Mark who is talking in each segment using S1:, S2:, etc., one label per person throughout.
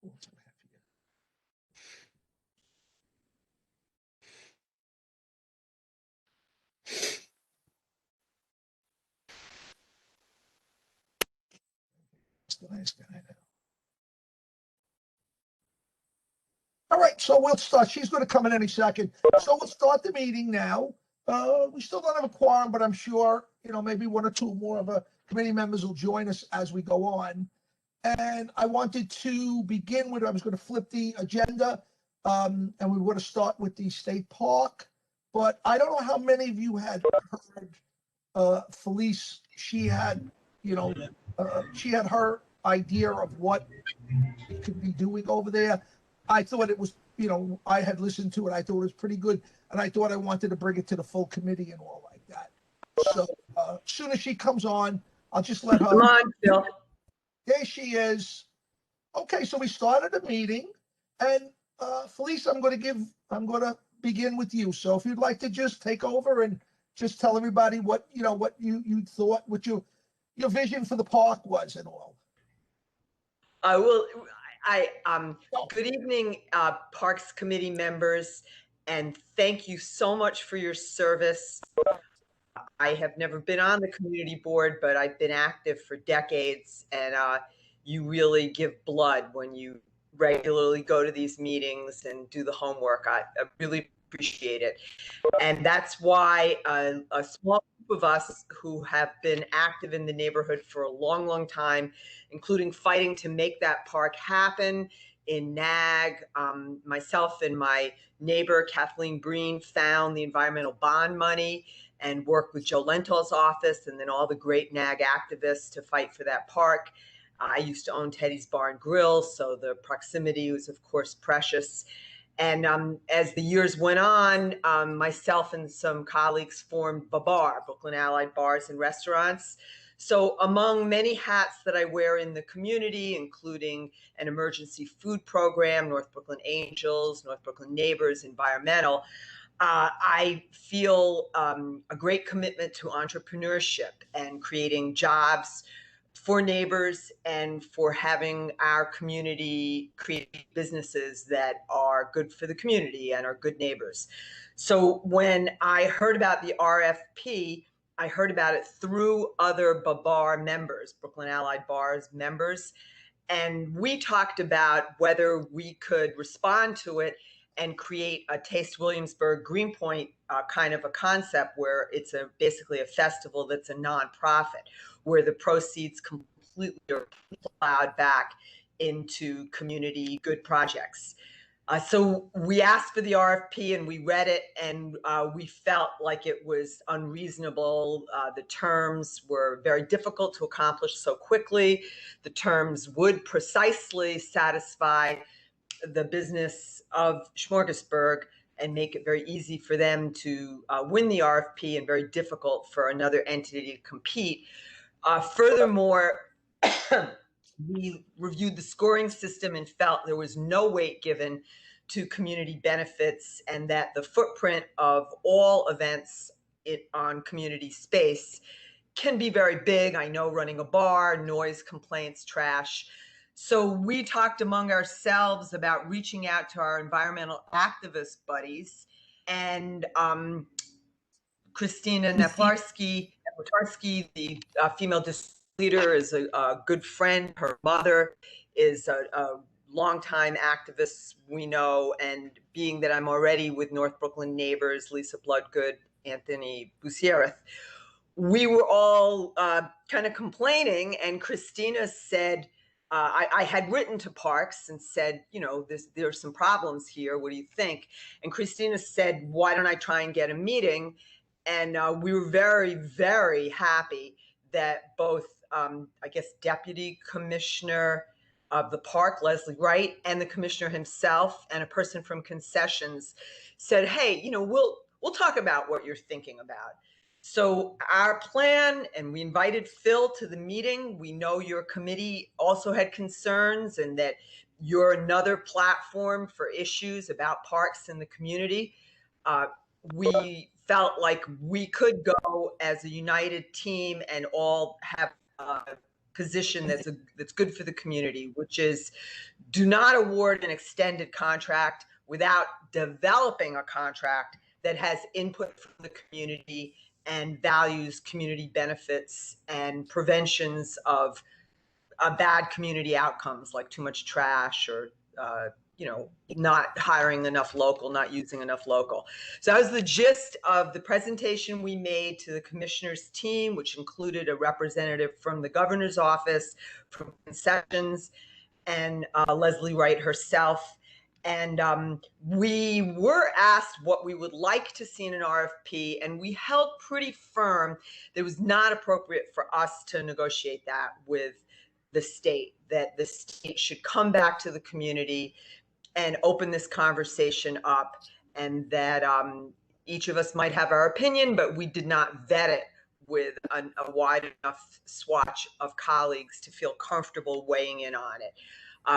S1: What do I have here? That's the nice guy now. All right, so we'll start. She's going to come in any second. So we'll start the meeting now. We still don't have a quorum, but I'm sure, maybe one or two more of the committee members will join us as we go on. And I wanted to begin with, I was going to flip the agenda, and we were going to start with the state park. But I don't know how many of you had heard Felice. She had, she had her idea of what we could be doing over there. I thought it was, I had listened to it. I thought it was pretty good. And I thought I wanted to bring it to the full committee and all like that. So as soon as she comes on, I'll just let her.
S2: Come on, Phil.
S1: There she is. Okay, so we started a meeting. And Felice, I'm going to begin with you. So if you'd like to just take over and just tell everybody what, what you thought, what your vision for the park was and all.
S2: I will. Good evening, Parks Committee members, and thank you so much for your service. I have never been on the community board, but I've been active for decades, and you really give blood when you regularly go to these meetings and do the homework. I really appreciate it. And that's why a small group of us who have been active in the neighborhood for a long, long time, including fighting to make that park happen in NAG, myself and my neighbor, Kathleen Breen, found the environmental bond money and worked with Joe Lento's office and then all the great NAG activists to fight for that park. I used to own Teddy's Bar and Grill, so the proximity was, of course, precious. And as the years went on, myself and some colleagues formed BABAR, Brooklyn Allied Bars and Restaurants. So among many hats that I wear in the community, including an emergency food program, North Brooklyn Angels, North Brooklyn Neighbors, environmental, I feel a great commitment to entrepreneurship and creating jobs for neighbors and for having our community create businesses that are good for the community and are good neighbors. So when I heard about the RFP, I heard about it through other BABAR members, Brooklyn Allied Bars members, and we talked about whether we could respond to it and create a Taste Williamsburg Greenpoint kind of a concept where it's basically a festival that's a nonprofit, where the proceeds completely are plowed back into community good projects. So we asked for the RFP and we read it, and we felt like it was unreasonable. The terms were very difficult to accomplish so quickly. The terms would precisely satisfy the business of Smorgasburg and make it very easy for them to win the RFP and very difficult for another entity to compete. Furthermore, we reviewed the scoring system and felt there was no weight given to community benefits and that the footprint of all events on community space can be very big. I know running a bar, noise complaints, trash. So we talked among ourselves about reaching out to our environmental activist buddies, and Christina Naplarski, the female district leader, is a good friend. Her mother is a longtime activist we know, and being that I'm already with North Brooklyn Neighbors, Lisa Bloodgood, Anthony Buciereth, we were all kind of complaining, and Christina said, I had written to Parks and said, there's some problems here. What do you think? And Christina said, why don't I try and get a meeting? And we were very, very happy that both, Deputy Commissioner of the park, Leslie Wright, and the commissioner himself, and a person from concessions said, hey, we'll talk about what you're thinking about. So our plan, and we invited Phil to the meeting. We know your committee also had concerns and that you're another platform for issues about parks in the community. We felt like we could go as a united team and all have position that's good for the community, which is do not award an extended contract without developing a contract that has input from the community and values community benefits and preventions of bad community outcomes like too much trash or not hiring enough local, not using enough local. So that was the gist of the presentation we made to the commissioner's team, which included a representative from the governor's office, from concessions, and Leslie Wright herself. And we were asked what we would like to see in an RFP, and we held pretty firm that it was not appropriate for us to negotiate that with the state, that the state should come back to the community and open this conversation up, and that each of us might have our opinion, but we did not vet it with a wide enough swatch of colleagues to feel comfortable weighing in on it.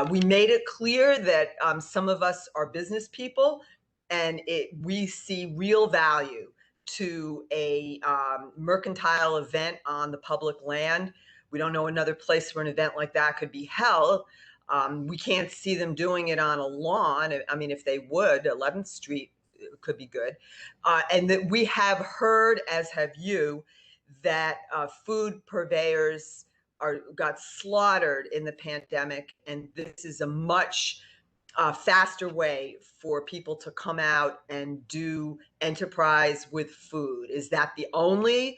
S2: We made it clear that some of us are business people, and we see real value to a mercantile event on the public land. We don't know another place where an event like that could be held. We can't see them doing it on a lawn. I mean, if they would, 11th Street could be good. And that we have heard, as have you, that food purveyors got slaughtered in the pandemic, and this is a much faster way for people to come out and do enterprise with food. Is that the only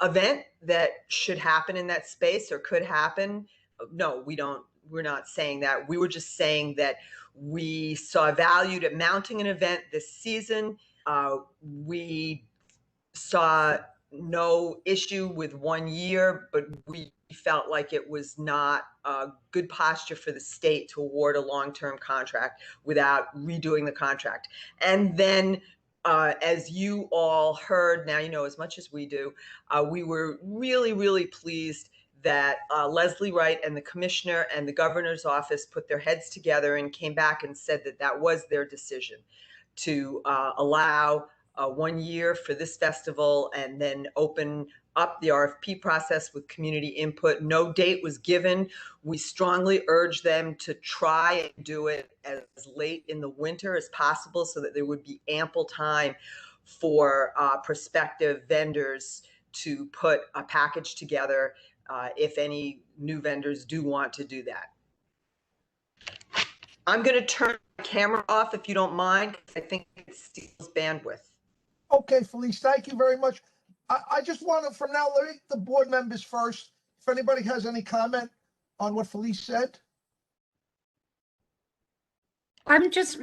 S2: event that should happen in that space or could happen? No, we're not saying that. We were just saying that we saw value to mounting an event this season. We saw no issue with 1 year, but we felt like it was not a good posture for the state to award a long-term contract without redoing the contract. And then as you all heard, now you know as much as we do, we were really, really pleased that Leslie Wright and the commissioner and the governor's office put their heads together and came back and said that that was their decision to allow 1 year for this festival and then open up the RFP process with community input. No date was given. We strongly urge them to try and do it as late in the winter as possible so that there would be ample time for prospective vendors to put a package together if any new vendors do want to do that. I'm going to turn the camera off if you don't mind, because I think it steals bandwidth.
S1: Okay, Felice, thank you very much. I just want to, from now, let the board members first. If anybody has any comment on what Felice said.
S3: I'm just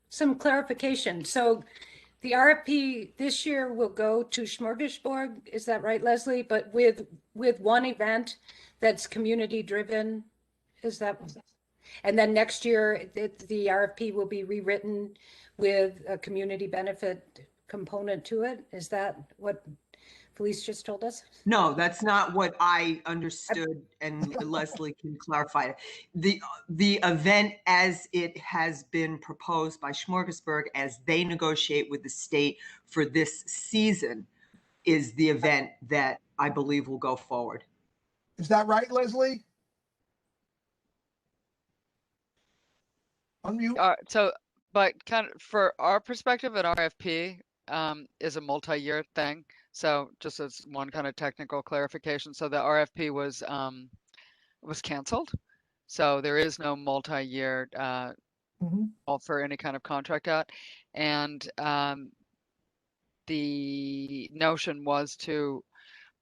S3: some clarification. So the RFP this year will go to Smorgasburg. Is that right, Leslie? But with one event that's community driven, is that? And then next year, the RFP will be rewritten with a community benefit component to it. Is that what Felice just told us?
S2: No, that's not what I understood, and Leslie can clarify it. The event as it has been proposed by Smorgasburg as they negotiate with the state for this season is the event that I believe will go forward.
S1: Is that right, Leslie? Unmute.
S4: But kind of for our perspective, an RFP is a multi-year thing. So just as one kind of technical clarification, so the RFP was canceled. So there is no multi-year for any kind of contract out. And the notion was to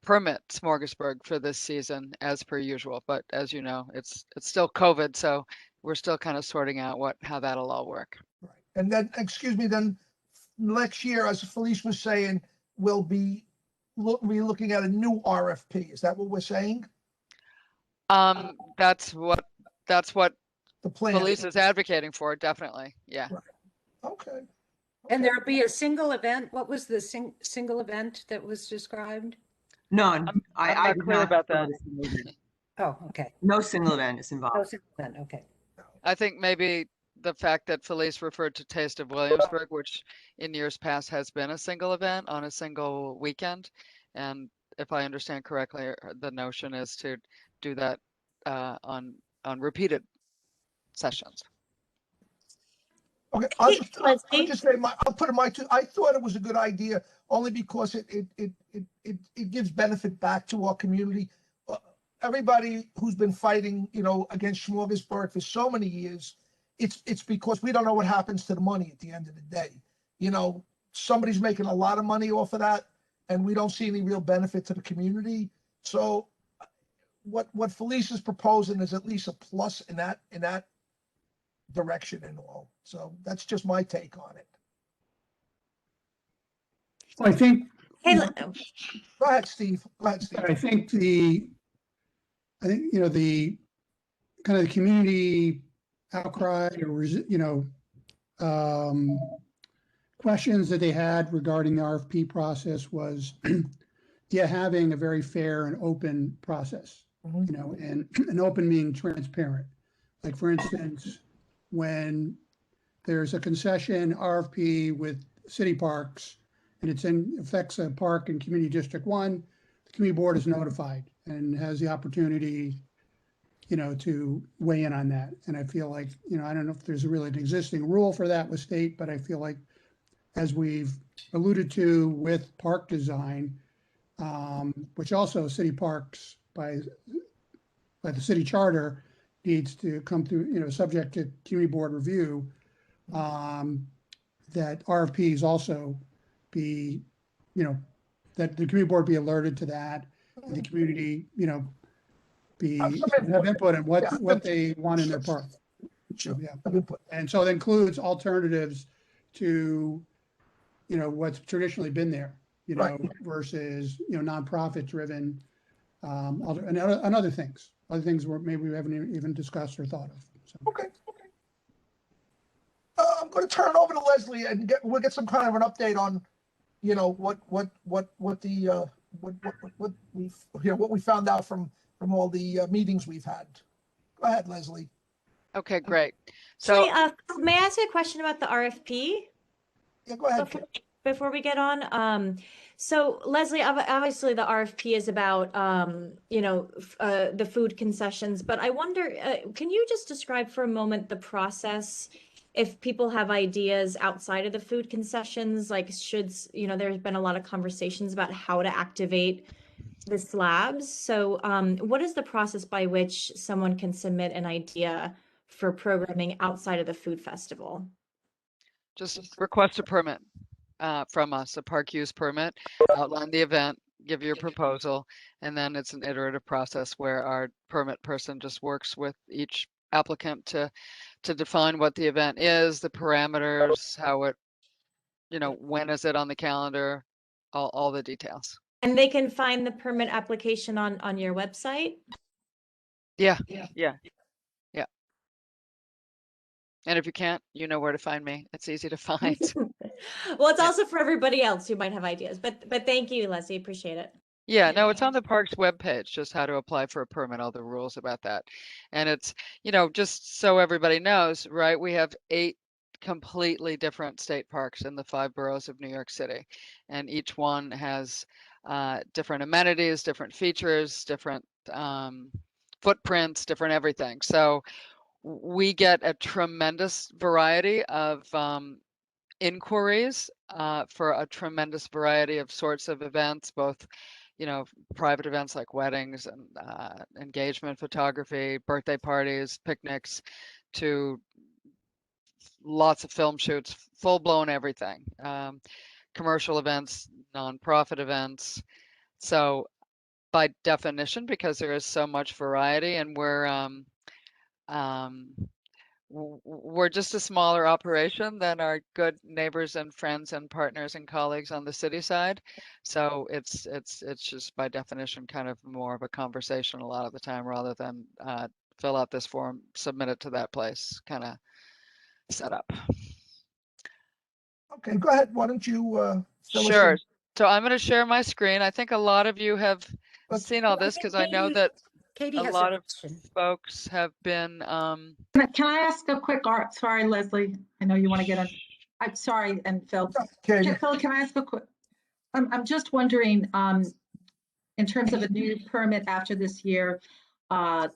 S4: permit Smorgasburg for this season as per usual. But as you know, it's still COVID, so we're still kind of sorting out how that'll all work.
S1: Right. And then, excuse me, then next year, as Felice was saying, we'll be looking at a new RFP. Is that what we're saying?
S4: That's what
S1: The plan.
S4: Felice is advocating for, definitely. Yeah.
S1: Right. Okay.
S3: And there'll be a single event. What was the single event that was described?
S2: None.
S4: I'm not clear about that.
S3: Oh, okay.
S2: No single event is
S3: No
S2: involved.
S3: single event. Okay.
S4: I think maybe the fact that Felice referred to Taste of Williamsburg, which in years past has been a single event on a single weekend. And if I understand correctly, the notion is to do that on repeated sessions.
S1: Okay,
S5: Hey,
S1: I'll
S5: Leslie.
S1: just say I'll put in my two. I thought it was a good idea only because it gives benefit back to our community. Everybody who's been fighting, against Smorgasburg for so many years, it's because we don't know what happens to the money at the end of the day. Somebody's making a lot of money off of that, and we don't see any real benefit to the community. So what Felice is proposing is at least a plus in that direction and all. So that's just my take on it.
S6: Well, I think,
S5: Hey,
S1: Go ahead, Steve.
S6: I think the kind of the community outcry or, questions that they had regarding the RFP process was, having a very fair and open process, and an open meaning transparent. Like, for instance, when there's a concession RFP with city parks and affects a park in Community District 1, the community board is notified and has the opportunity, to weigh in on that. And I feel like, I don't know if there's really an existing rule for that with state, but I feel like, as we've alluded to with park design, which also city parks by the city charter needs to come through, subject to community board review, that RFPs also be, that the community board be alerted to that, and the community, have input in what they want in their park.
S1: Sure.
S6: Yeah. And so it includes alternatives to, what's traditionally been there,
S1: Right.
S6: versus, nonprofit driven, and other things where maybe we haven't even discussed or thought of. So.
S1: Okay. I'm going to turn it over to Leslie and we'll get some kind of an update on, what we found out from all the meetings we've had. Go ahead, Leslie.
S4: Okay, great. So
S5: may I ask you a question about the RFP?
S1: Yeah, go ahead.
S5: Before we get on, so Leslie, obviously the RFP is about, the food concessions, but I wonder, can you just describe for a moment the process if people have ideas outside of the food concessions? Like, there's been a lot of conversations about how to activate the slabs. So what is the process by which someone can submit an idea for programming outside of the food festival?
S4: just request a permit from us, a park use permit, outline the event, give your proposal, and then it's an iterative process where our permit person just works with each applicant to define what the event is, the parameters, how it, when is it on the calendar, all the details.
S5: And they can find the permit application on your website?
S4: Yeah. And if you can't, you know where to find me. It's easy to find.
S5: Well, it's also for everybody else who might have ideas, but thank you, Leslie, appreciate it.
S4: Yeah, no, it's on the park's webpage, just how to apply for a permit, all the rules about that. And it's, just so everybody knows, right? We have 8 completely different state parks in the 5 boroughs of New York City. And each one has different amenities, different features, different footprints, different everything. So we get a tremendous variety of inquiries for a tremendous variety of sorts of events, both private events like weddings and engagement photography, birthday parties, picnics, to lots of film shoots, full-blown everything, commercial events, nonprofit events. So by definition, because there is so much variety, and we're just a smaller operation than our good neighbors and friends and partners and colleagues on the city side. So it's just by definition kind of more of a conversation a lot of the time, rather than fill out this form, submit it to that place kind of setup.
S1: Okay, go ahead. Why don't you
S4: Sure. So I'm going to share my screen. I think a lot of you have seen all this, because I know that
S3: Katie
S4: a
S3: has
S4: lot
S3: a
S4: of
S3: question.
S4: folks have been
S7: Can I ask a quick, sorry, Leslie, I know you want to get on. I'm sorry, and Phil.
S1: Katie.
S7: Phil, can I ask a quick, I'm just wondering, in terms of a new permit after this year, I'm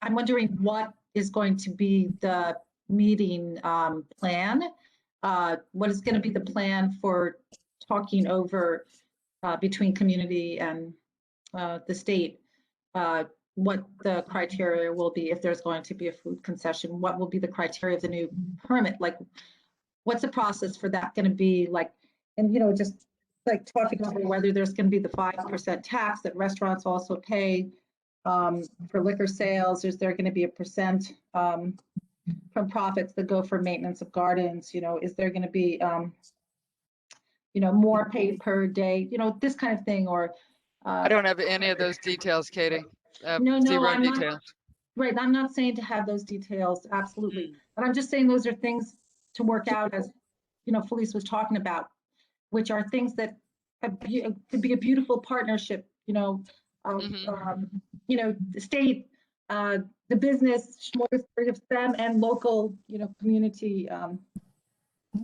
S7: wondering what is going to be the meeting plan? What is going to be the plan for talking over between community and the state? What the criteria will be if there's going to be a food concession? What will be the criteria of the new permit? Like, what's the process for that going to be like? And, just like talking over whether there's going to be the 5% tax that restaurants also pay for liquor sales. Is there going to be a percent from profits that go for maintenance of gardens? Is there going to be, more paid per day? This kind of thing, or
S4: I don't have any of those details, Katie.
S7: no,
S4: Zero
S7: I'm not.
S4: details.
S7: Right, I'm not saying to have those details, absolutely, but I'm just saying those are things to work out, as Felice was talking about, which are things that could be a beautiful partnership. The state, the business, of them, and local, community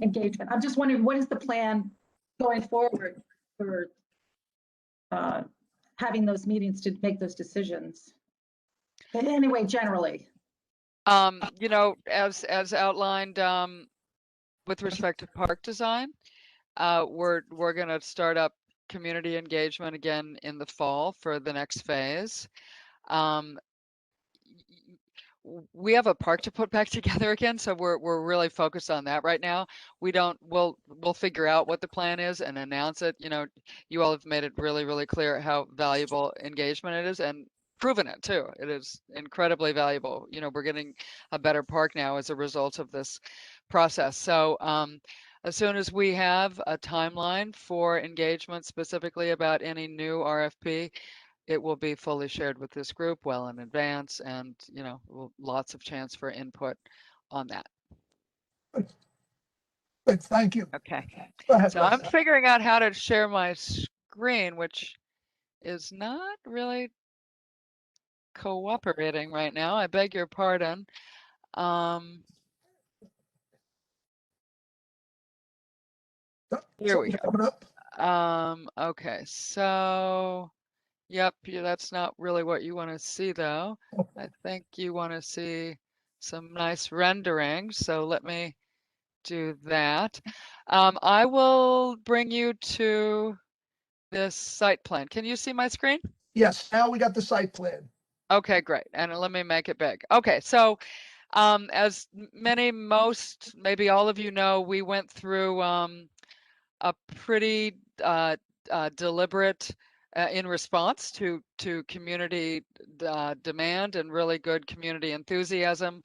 S7: engagement. I'm just wondering, what is the plan going forward for having those meetings to make those decisions? But anyway, generally.
S4: As outlined with respect to park design, we're going to start up community engagement again in the fall for the next phase. We have a park to put back together again, so we're really focused on that right now. We'll figure out what the plan is and announce it. You all have made it really, really clear how valuable engagement it is, and proven it too. It is incredibly valuable. We're getting a better park now as a result of this process. So as soon as we have a timeline for engagement specifically about any new RFP, it will be fully shared with this group well in advance, and lots of chance for input on that.
S1: Good, thank you.
S4: Okay.
S1: Go ahead,
S4: So I'm
S1: Leslie.
S4: figuring out how to share my screen, which is not really cooperating right now. I beg your pardon. Here we
S1: Something's
S4: go.
S1: coming up.
S4: Okay, so yep, that's not really what you want to see though. I think you want to see some nice renderings. So let me do that. I will bring you to this site plan. Can you see my screen?
S1: Yes, now we got the site plan.
S4: Okay, great. And let me make it big. Okay, so as most, maybe all of you know, we went through a pretty deliberate in response to community demand and really good community enthusiasm.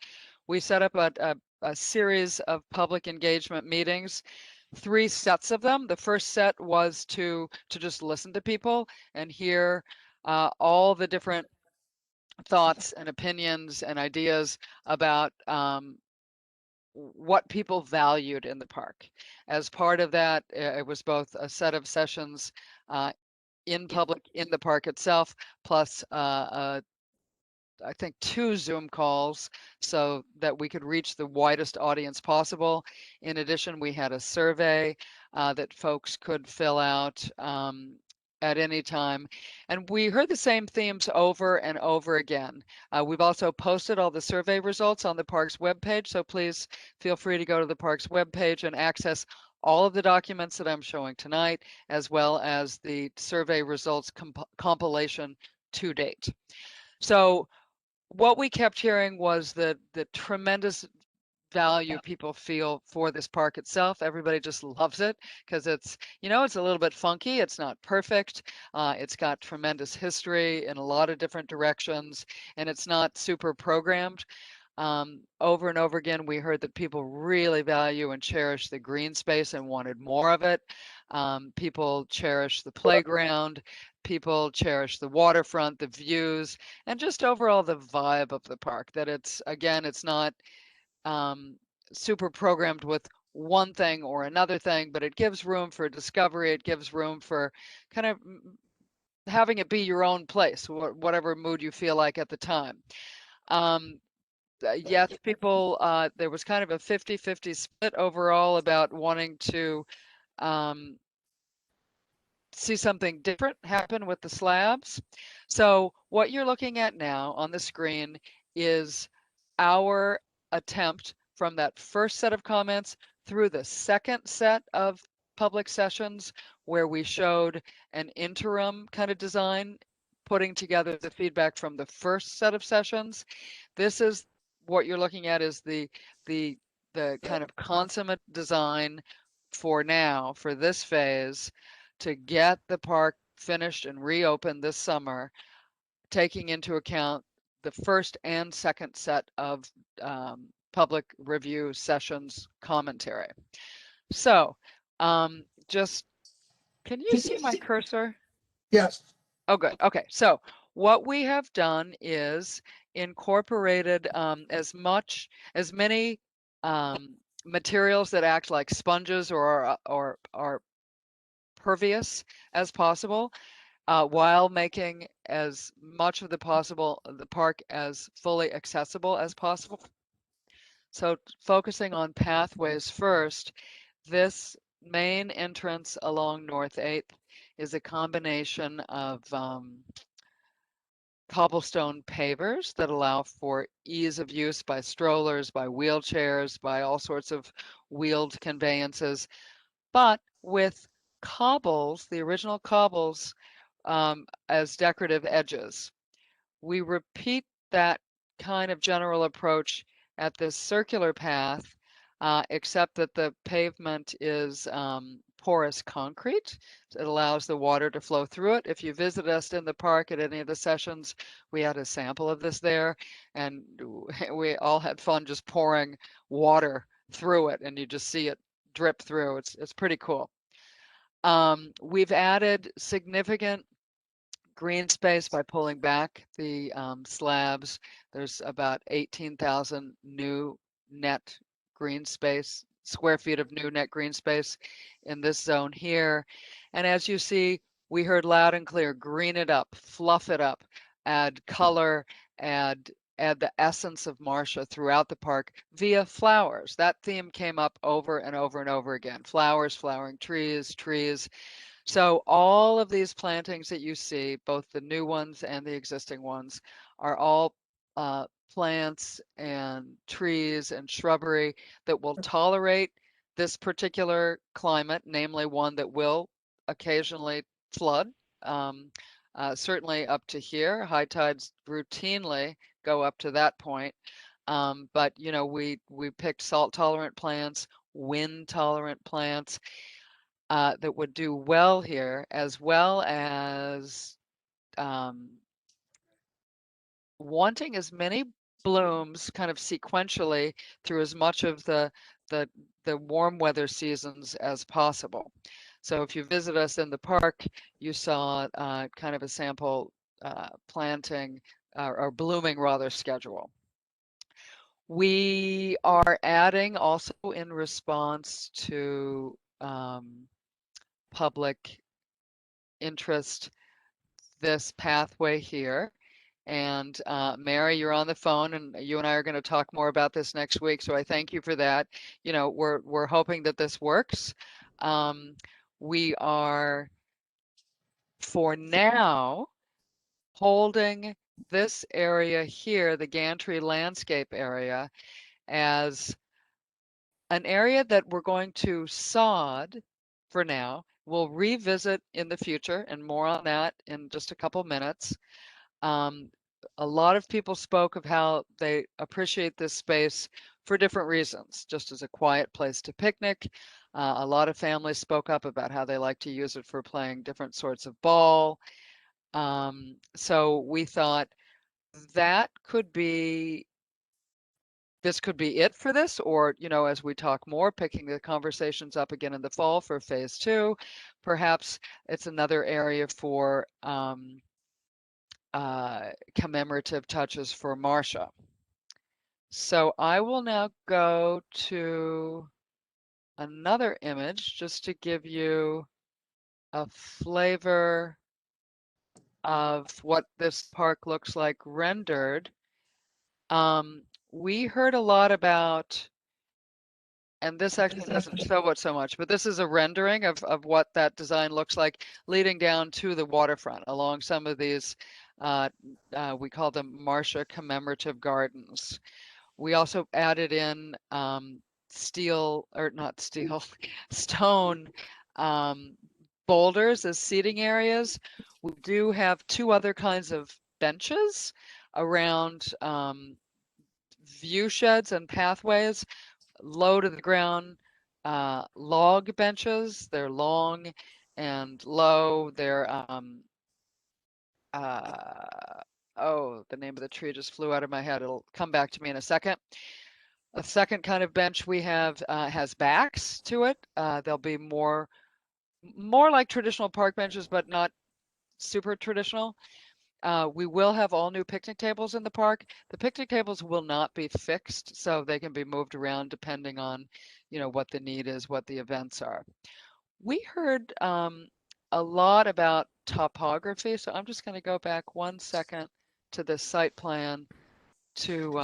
S4: We set up a series of public engagement meetings, 3 sets of them. The first set was to just listen to people and hear all the different thoughts and opinions and ideas about what people valued in the park. As part of that, it was both a set of sessions in public in the park itself, plus I think 2 Zoom calls so that we could reach the widest audience possible. In addition, we had a survey that folks could fill out at any time. And we heard the same themes over and over again. We've also posted all the survey results on the park's webpage, so please feel free to go to the park's webpage and access all of the documents that I'm showing tonight, as well as the survey results compilation to date. So what we kept hearing was the tremendous value people feel for this park itself. Everybody just loves it because it's a little bit funky. It's not perfect. It's got tremendous history in a lot of different directions, and it's not super programmed. Over and over again, we heard that people really value and cherish the green space and wanted more of it. People cherish the playground. People cherish the waterfront, the views, and just overall the vibe of the park. That it's not super programmed with one thing or another thing, but it gives room for discovery. It gives room for kind of having it be your own place, whatever mood you feel like at the time. Yes, people, there was kind of a 50-50 split overall about wanting to see something different happen with the slabs. So what you're looking at now on the screen is our attempt from that first set of comments through the second set of public sessions where we showed an interim kind of design, putting together the feedback from the first set of sessions. This is what you're looking at is the kind of consummate design for now, for this phase, to get the park finished and reopened this summer, taking into account the first and second set of public review sessions commentary. So just, can you see my cursor?
S1: Yes.
S4: Oh, good. Okay. So what we have done is incorporated as many materials that act like sponges or are pervious as possible, while making as much of the park as fully accessible as possible. So focusing on pathways first, this main entrance along North 8th is a combination of cobblestone pavers that allow for ease of use by strollers, by wheelchairs, by all sorts of wheeled conveyances, but with cobbles, the original cobbles, as decorative edges. We repeat that kind of general approach at this circular path, except that the pavement is porous concrete. So it allows the water to flow through it. If you visit us in the park at any of the sessions, we had a sample of this there, and we all had fun just pouring water through it, and you just see it drip through. It's pretty cool. We've added significant green space by pulling back the slabs. There's about 18,000 new net green space, square feet of new net green space in this zone here. And as you see, we heard loud and clear, green it up, fluff it up, add color, add the essence of Marcia throughout the park via flowers. That theme came up over and over and over again. Flowers, flowering trees, trees. So all of these plantings that you see, both the new ones and the existing ones, are all plants and trees and shrubbery that will tolerate this particular climate, namely one that will occasionally flood. Certainly up to here, high tides routinely go up to that point. But you know, we picked salt tolerant plants, wind tolerant plants, that would do well here, as well as wanting as many blooms kind of sequentially through as much of the warm weather seasons as possible. So if you visit us in the park, you saw kind of a sample planting or blooming rather schedule. We are adding also in response to public interest this pathway here. And Mary, you're on the phone, and you and I are going to talk more about this next week. So I thank you for that. You know, we're hoping that this works. We are, for now, holding this area here, the gantry landscape area, as an area that we're going to sod for now. We'll revisit in the future, and more on that in just a couple minutes. A lot of people spoke of how they appreciate this space for different reasons, just as a quiet place to picnic. A lot of families spoke up about how they like to use it for playing different sorts of ball. So we thought that this could be it for this, or, you know, as we talk more, picking the conversations up again in the fall for phase 2, perhaps it's another area for commemorative touches for Marcia. So I will now go to another image just to give you a flavor of what this park looks like rendered. We heard a lot about and this actually doesn't show it so much, but this is a rendering of what that design looks like leading down to the waterfront along some of these, we call them Marcia Commemorative Gardens. We also added in steel, or not steel, stone boulders as seating areas. We do have 2 other kinds of benches around view sheds and pathways, low to the ground log benches. They're long and low. They're oh, the name of the tree just flew out of my head. It'll come back to me in a second. A second kind of bench we have has backs to it. They'll be more like traditional park benches, but not super traditional. We will have all new picnic tables in the park. The picnic tables will not be fixed, so they can be moved around depending on, what the need is, what the events are. We heard a lot about topography, so I'm just going to go back 1 second to the site plan to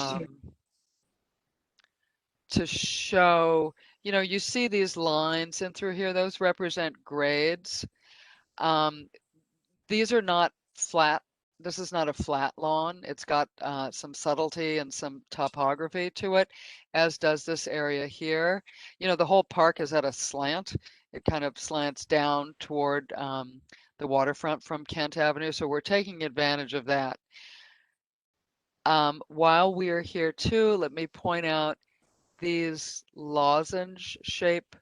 S4: show, you see these lines in through here, those represent grades. These are not flat. This is not a flat lawn. It's got some subtlety and some topography to it, as does this area here. The whole park is at a slant. It kind of slants down toward the waterfront from Kent Avenue. So we're taking advantage of that. While we are here too, let me point out these lozenge shape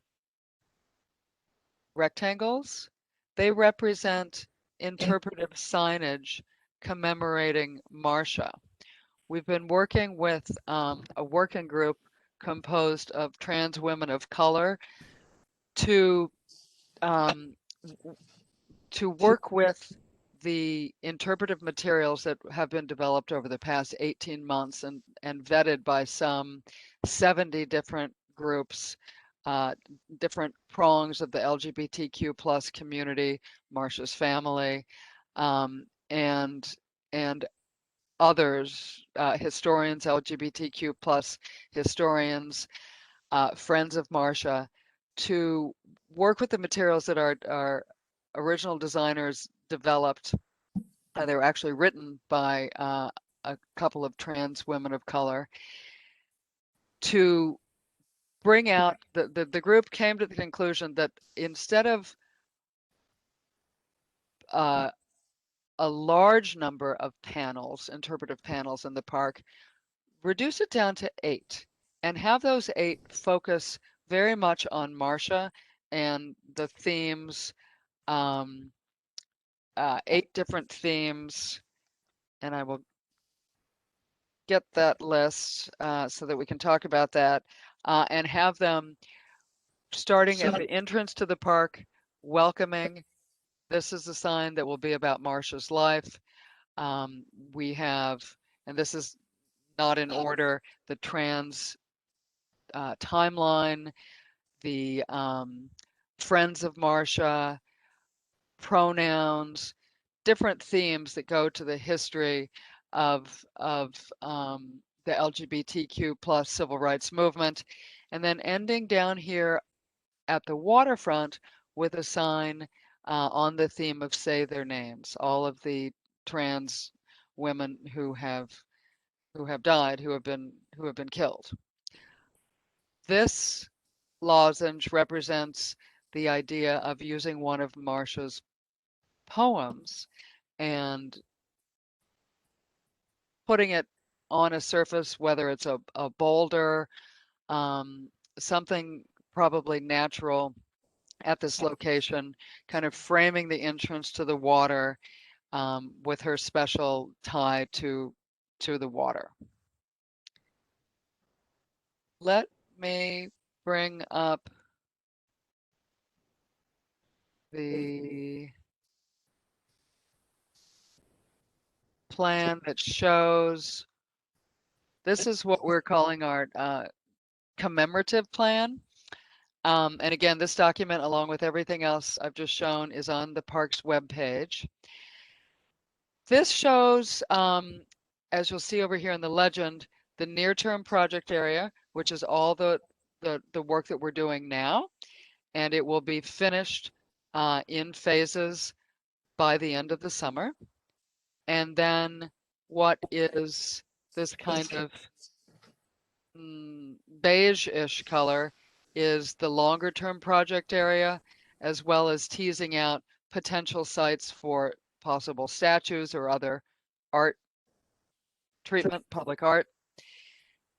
S4: rectangles. They represent interpretive signage commemorating Marcia. We've been working with a working group composed of trans women of color to work with the interpretive materials that have been developed over the past 18 months and vetted by some 70 different groups, different prongs of the LGBTQ plus community, Marcia's family, and others, historians, LGBTQ plus historians, friends of Marcia, to work with the materials that our original designers developed. They were actually written by a couple of trans women of color to bring out the group came to the conclusion that instead of a large number of panels, interpretive panels in the park, reduce it down to 8 and have those 8 focus very much on Marcia and the themes, 8 different themes, and I will get that list so that we can talk about that, and have them starting at the entrance to the park, welcoming. This is a sign that will be about Marcia's life. We have, and this is not in order, the trans timeline, the friends of Marcia, pronouns, different themes that go to the history of the LGBTQ plus civil rights movement, and then ending down here at the waterfront with a sign on the theme of say their names, all of the trans women who have died, who have been killed. This lozenge represents the idea of using one of Marcia's poems and putting it on a surface, whether it's a boulder, something probably natural at this location, kind of framing the entrance to the water with her special tie to the water. Let me bring up the plan that shows, this is what we're calling our commemorative plan. And again, this document, along with everything else I've just shown, is on the park's webpage. This shows, as you'll see over here in the legend, the near-term project area, which is all the the work that we're doing now, and it will be finished in phases by the end of the summer. And then what is this kind of beige-ish color is the longer term project area, as well as teasing out potential sites for possible statues or other art treatment, public art.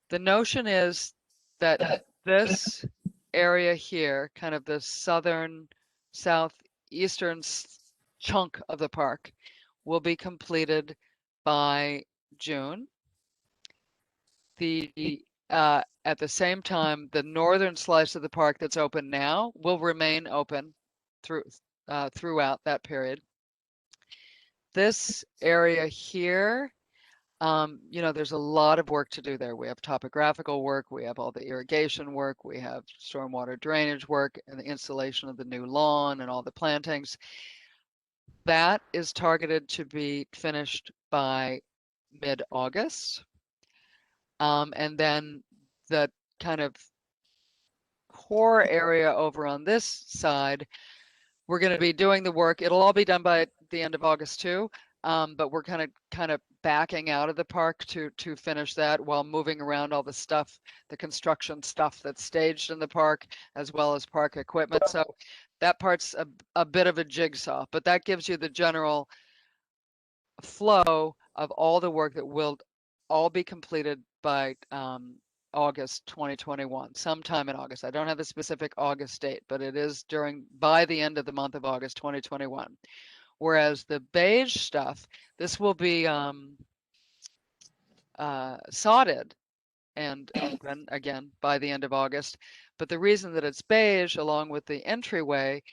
S4: The notion is that this area here, kind of the southern, southeastern chunk of the park, will be completed by June. At the same time, the northern slice of the park that's open now will remain open throughout that period. This area here, there's a lot of work to do there. We have topographical work, we have all the irrigation work, we have stormwater drainage work, and the installation of the new lawn and all the plantings. That is targeted to be finished by mid-August. And then the kind of core area over on this side, we're going to be doing the work. It'll all be done by the end of August too, but we're kind of backing out of the park to finish that while moving around all the stuff, the construction stuff that's staged in the park, as well as park equipment. So that part's a bit of a jigsaw, but that gives you the general flow of all the work that will all be completed by August 2021, sometime in August. I don't have a specific August date, but it is by the end of the month of August 2021. Whereas the beige stuff, this will be sodded and open again by the end of August. But the reason that it's beige along with the entryway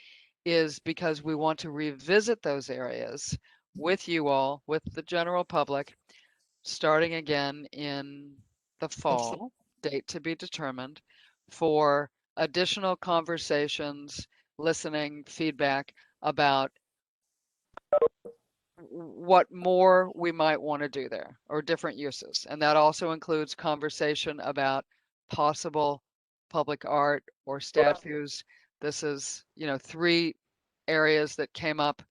S4: is because we want to revisit those areas with you all, with the general public, starting again in the fall, date to be determined, for additional conversations, listening, feedback about what more we might want to do there or different uses. And that also includes conversation about possible public art or statues. This is, 3 areas that came up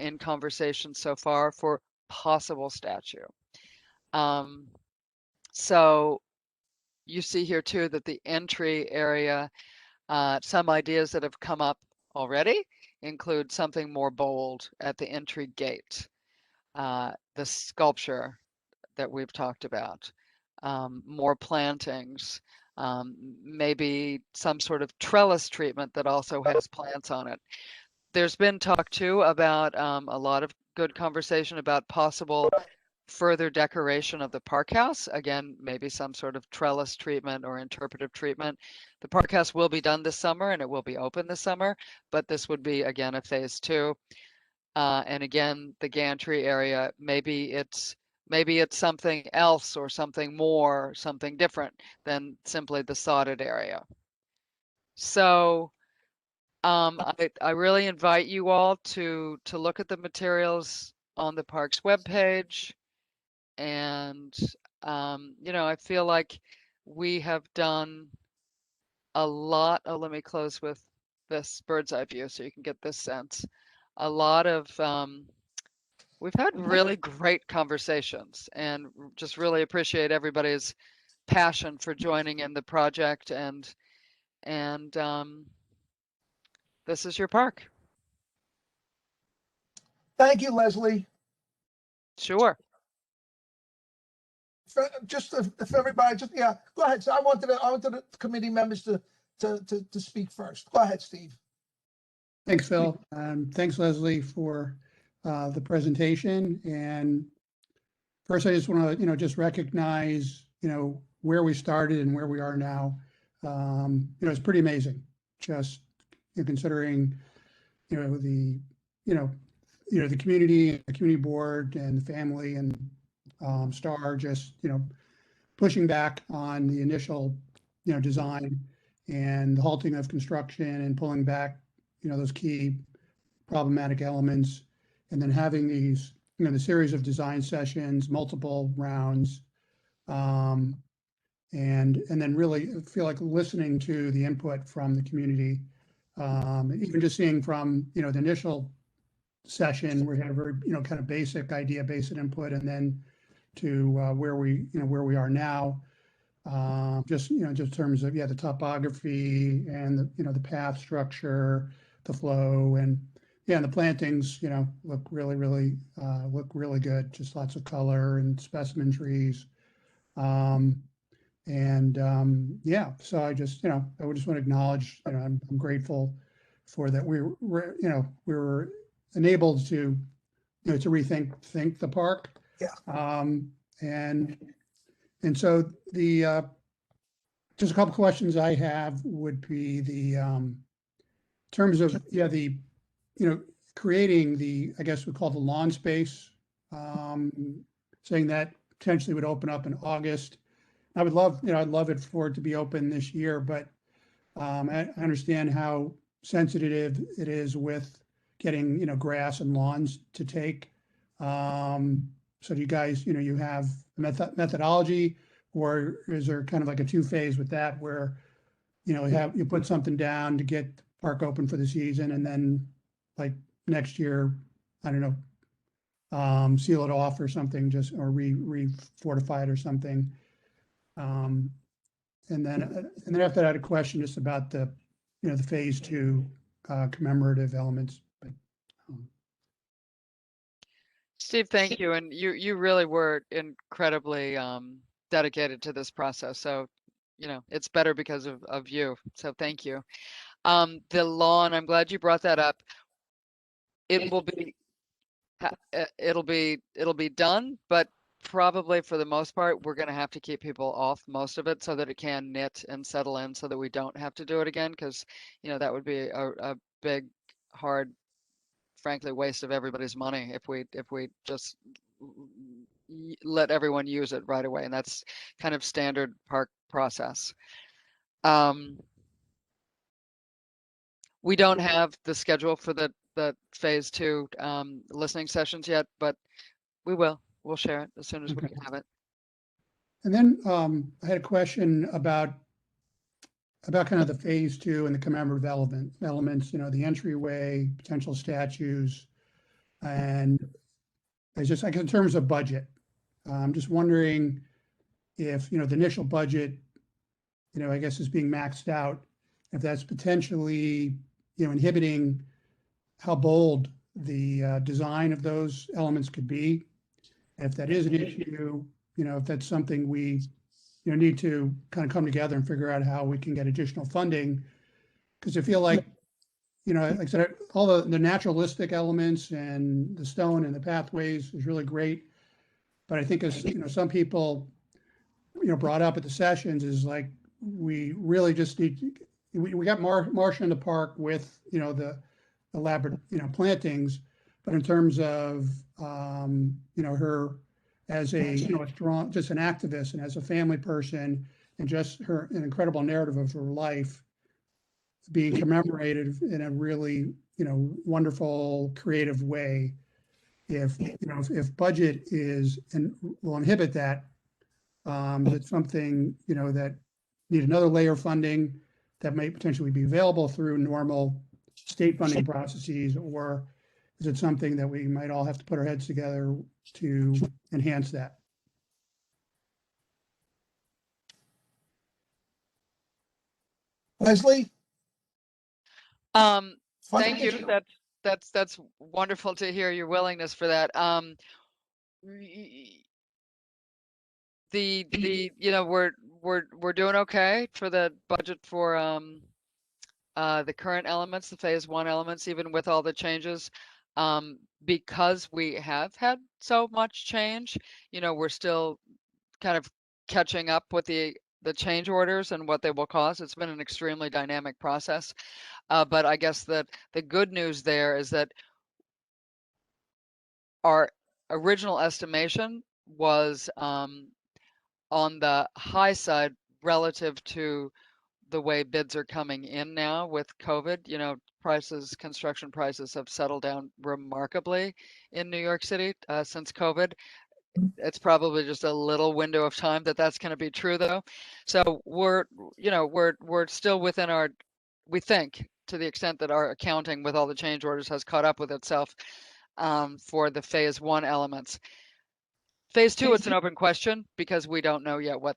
S4: in conversation so far for possible statue. So you see here too that the entry area, some ideas that have come up already include something more bold at the entry gate, the sculpture that we've talked about, more plantings, maybe some sort of trellis treatment that also has plants on it. There's been talk too about a lot of good conversation about possible further decoration of the park house. Again, maybe some sort of trellis treatment or interpretive treatment. The park house will be done this summer and it will be open this summer, but this would be again a phase 2. And again, the gantry area, maybe it's something else or something more, something different than simply the sodded area. So I really invite you all to look at the materials on the park's webpage. And, I feel like we have done a lot. Oh, let me close with this bird's eye view so you can get this sense. A lot of, we've had really great conversations and just really appreciate everybody's passion for joining in the project. And this is your park.
S1: Thank you, Leslie.
S4: Sure.
S1: Just if everybody, yeah, go ahead. So I wanted the committee members to speak first. Go ahead, Steve.
S6: Thanks, Phil. Thanks, Leslie, for the presentation. And first, I just want to, just recognize, where we started and where we are now. It's pretty amazing. Just considering, the community, the community board, and the family, and Star just, pushing back on the initial, design and the halting of construction and pulling back, those key problematic elements, and then having these, the series of design sessions, multiple rounds, and then really feel like listening to the input from the community. Even just seeing from, the initial session, we had a very, kind of basic idea, basic input, and then to where we are now. Just in terms of the topography and the path structure, the flow, and the plantings look really good. Just lots of color and specimen trees. So I just I would just want to acknowledge I'm grateful for that we were enabled to to rethink the park. And so the just a couple questions I have would be the terms of the creating the, I guess we call the lawn space, saying that potentially would open up in August. I would love I'd love it for it to be open this year, but I understand how sensitive it is with getting grass and lawns to take. So do you guys you have a methodology, or is there kind of like a two-phase with that where you put something down to get the park open for the season, and then like next year, I don't know, seal it off or something, just or re-fortify it or something. And then after that, I had a question just about the the phase 2 commemorative elements. But
S4: Steve, thank you. And you really were incredibly dedicated to this process. So, it's better because of you. So thank you. The lawn, I'm glad you brought that up. It will be it'll be done, but probably for the most part, we're going to have to keep people off most of it so that it can knit and settle in, so that we don't have to do it again, because that would be a big, hard, frankly, waste of everybody's money if we just let everyone use it right away, and that's kind of standard park process. We don't have the schedule for the phase 2 listening sessions yet, but we will. We'll share it as soon as we
S6: Okay.
S4: have it.
S6: And then I had a question about kind of the phase 2 and the commemorative elements, the entryway, potential statues, and it's just like in terms of budget. I'm just wondering if the initial budget, I guess is being maxed out, if that's potentially inhibiting how bold the design of those elements could be. And if that is an issue, if that's something we need to kind of come together and figure out how we can get additional funding, because I feel like like I said, all the naturalistic elements and the stone and the pathways is really great, but I think as some people brought up at the sessions is like we really just need to, we got Marcia in the park with the elaborate plantings, but in terms of her as a a strong, just an activist, and as a family person, and just an incredible narrative of her life being commemorated in a really wonderful, creative way. If if budget is and will inhibit that, that's something that need another layer of funding that may potentially be available through normal state funding processes, or is it something that we might all have to put our heads together to enhance that?
S1: Leslie?
S4: Thank you. That's wonderful to hear your willingness for that. We're doing okay for the budget for the current elements, the phase 1 elements, even with all the changes, because we have had so much change. We're still kind of catching up with the change orders and what they will cost. It's been an extremely dynamic process, but I guess that the good news there is that our original estimation was on the high side relative to the way bids are coming in now with COVID. Construction prices have settled down remarkably in New York City since COVID. It's probably just a little window of time that's going to be true though. So we're still within our, we think, to the extent that our accounting with all the change orders has caught up with itself for the phase 1 elements. Phase 2, it's an open question because we don't know yet what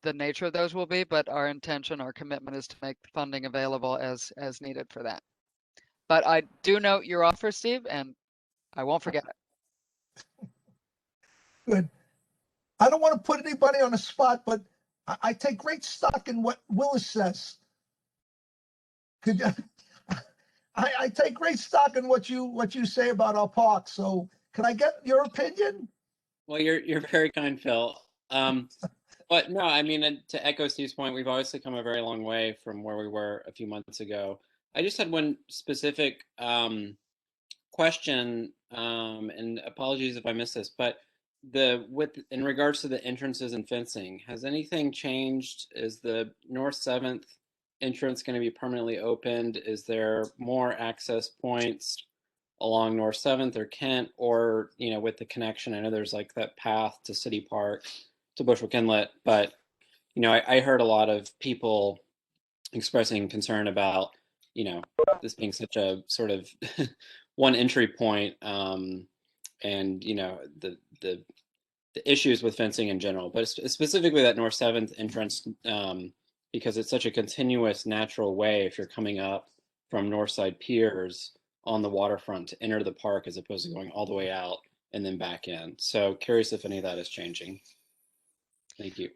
S4: the nature of those will be, but our intention, our commitment is to make funding available as needed for that. But I do note your offer, Steve, and I won't forget it.
S1: Good. I don't want to put anybody on the spot, but I take great stock in what Willis says. Could you, I take great stock in what you say about our park. So can I get your opinion?
S8: Well, you're very kind, Phil. But no, I mean, and to echo Steve's point, we've obviously come a very long way from where we were a few months ago. I just had one specific question, and apologies if I missed this, but in regards to the entrances and fencing, has anything changed? Is the North 7th entrance going to be permanently opened? Is there more access points along North 7th or Kent, or with the connection? I know there's like that path to City Park to Bushwick Inlet, but I heard a lot of people expressing concern about this being such a sort of one entry point, and the issues with fencing in general, but specifically that North 7th entrance, because it's such a continuous natural way if you're coming up from Northside Piers on the waterfront to enter the park as opposed to going all the way out and then back in. So curious if any of that is changing. Thank you.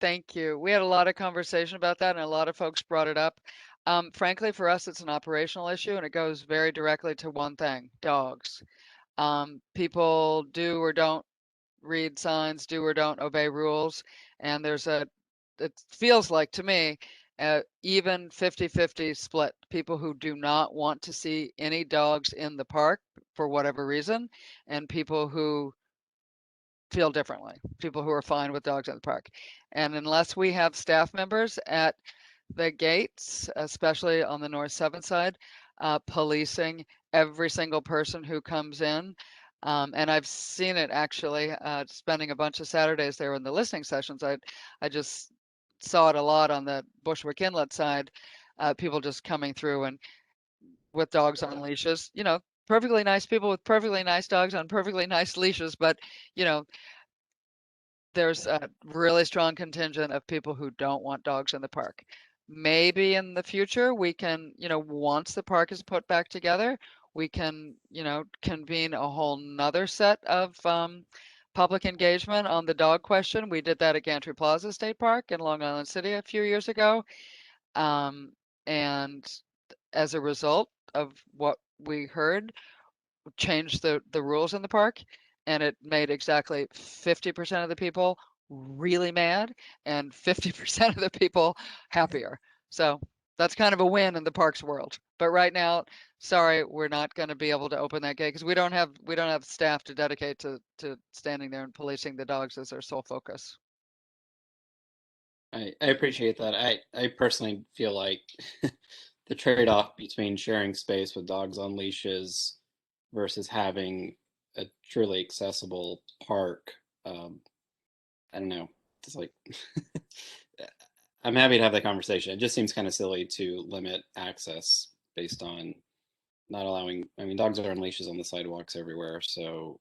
S4: Thank you. We had a lot of conversation about that, and a lot of folks brought it up. Frankly, for us, it's an operational issue, and it goes very directly to one thing: dogs. People do or don't read signs, do or don't obey rules, and it feels like to me, even 50-50 split. People who do not want to see any dogs in the park for whatever reason, and people who feel differently, people who are fine with dogs in the park. And unless we have staff members at the gates, especially on the North 7th side, policing every single person who comes in, and I've seen it actually, spending a bunch of Saturdays there in the listening sessions. I just saw it a lot on the Bushwick Inlet side, people just coming through and with dogs on leashes, perfectly nice people with perfectly nice dogs on perfectly nice leashes, but there's a really strong contingent of people who don't want dogs in the park. Maybe in the future we can, once the park is put back together, we can, convene a whole nother set of public engagement on the dog question. We did that at Gantry Plaza State Park in Long Island City a few years ago. And as a result of what we heard, changed the rules in the park, and it made exactly 50% of the people really mad and 50% of the people happier. So that's kind of a win in the parks world. But right now, sorry, we're not going to be able to open that gate because we don't have staff to dedicate to standing there and policing the dogs as their sole focus.
S8: I appreciate that. I personally feel like the trade-off between sharing space with dogs on leashes versus having a truly accessible park, I don't know. It's like I'm happy to have that conversation. It just seems kind of silly to limit access based on not allowing. I mean, dogs are on leashes on the sidewalks everywhere, so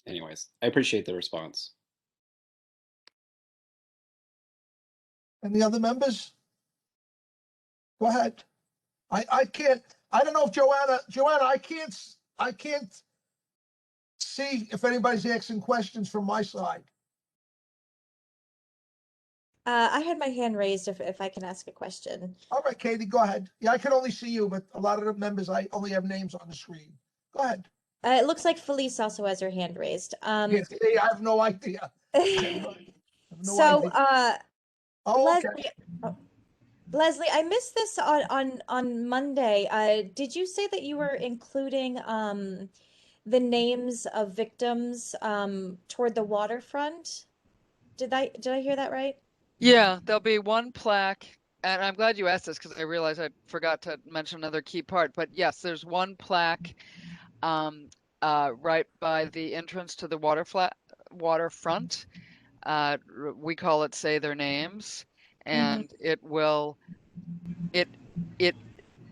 S8: Anyways, I appreciate the response.
S1: Any other members? Go ahead. I can't, I don't know if Joanna, I can't see if anybody's asking questions from my side.
S5: I had my hand raised if I can ask a question.
S1: All right, Katie, go ahead. Yeah, I can only see you, but a lot of the members, I only have names on the screen. Go ahead.
S5: It looks like Felice also has her hand raised.
S1: Yeah, see, I have no idea.
S5: So,
S1: Oh, okay.
S5: Leslie, I missed this on Monday. Did you say that you were including the names of victims toward the waterfront? Did I hear that right?
S4: Yeah, there'll be one plaque, and I'm glad you asked this because I realized I forgot to mention another key part. But yes, there's one plaque right by the entrance to the waterfront. We call it Say Their Names, and it will, it, it,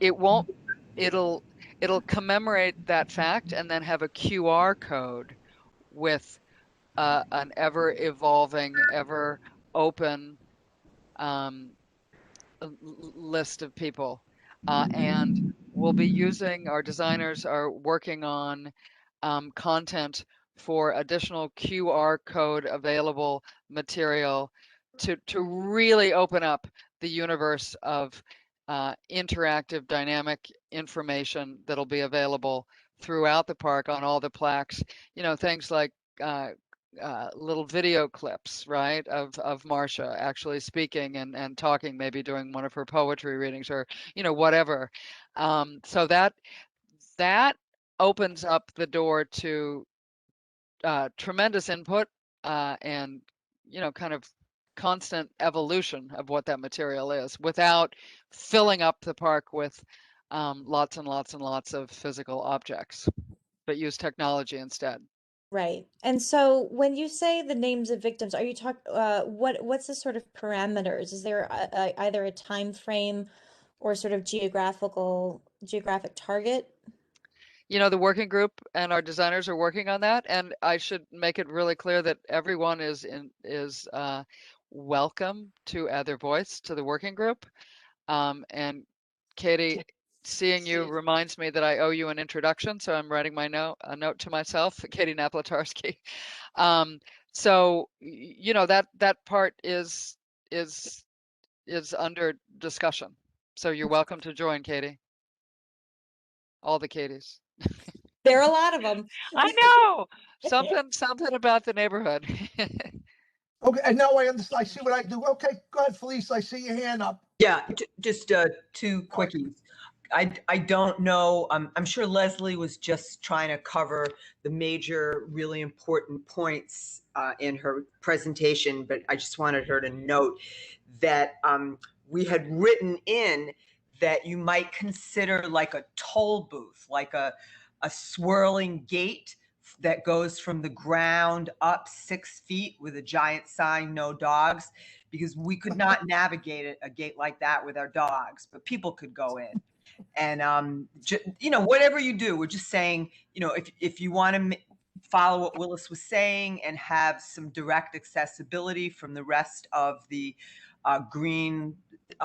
S4: it won't, it'll commemorate that fact and then have a QR code with an ever evolving, ever open um, list of people. And we'll be using, our designers are working on content for additional QR code available material to really open up the universe of interactive dynamic information that'll be available throughout the park on all the plaques. Things like little video clips, right, of Marcia actually speaking and talking, maybe doing one of her poetry readings or whatever. So that opens up the door to tremendous input and kind of constant evolution of what that material is without filling up the park with lots and lots and lots of physical objects, but use technology instead.
S5: Right. And so when you say the names of victims, are you what's the sort of parameters? Is there either a time frame or sort of geographic target?
S4: The working group and our designers are working on that, and I should make it really clear that everyone is welcome to add their voice to the working group. And Katie, seeing you reminds me that I owe you an introduction, so I'm writing a note to myself, Katie Naplatarski. So that part is under discussion. So you're welcome to join, Katie. All the Katies.
S5: There are a lot of them.
S4: I know something about the neighborhood.
S1: Okay, and now I understand. I see what I do. Okay, go ahead, Felice. I see your hand up.
S2: Yeah, just two quickies. I don't know. I'm sure Leslie was just trying to cover the major, really important points in her presentation, but I just wanted her to note that we had written in that you might consider like a toll booth, like a swirling gate that goes from the ground up 6 feet with a giant sign, "No dogs," because we could not navigate a gate like that with our dogs, but people could go in. And whatever you do, we're just saying, if you want to follow what Willis was saying and have some direct accessibility from the rest of the green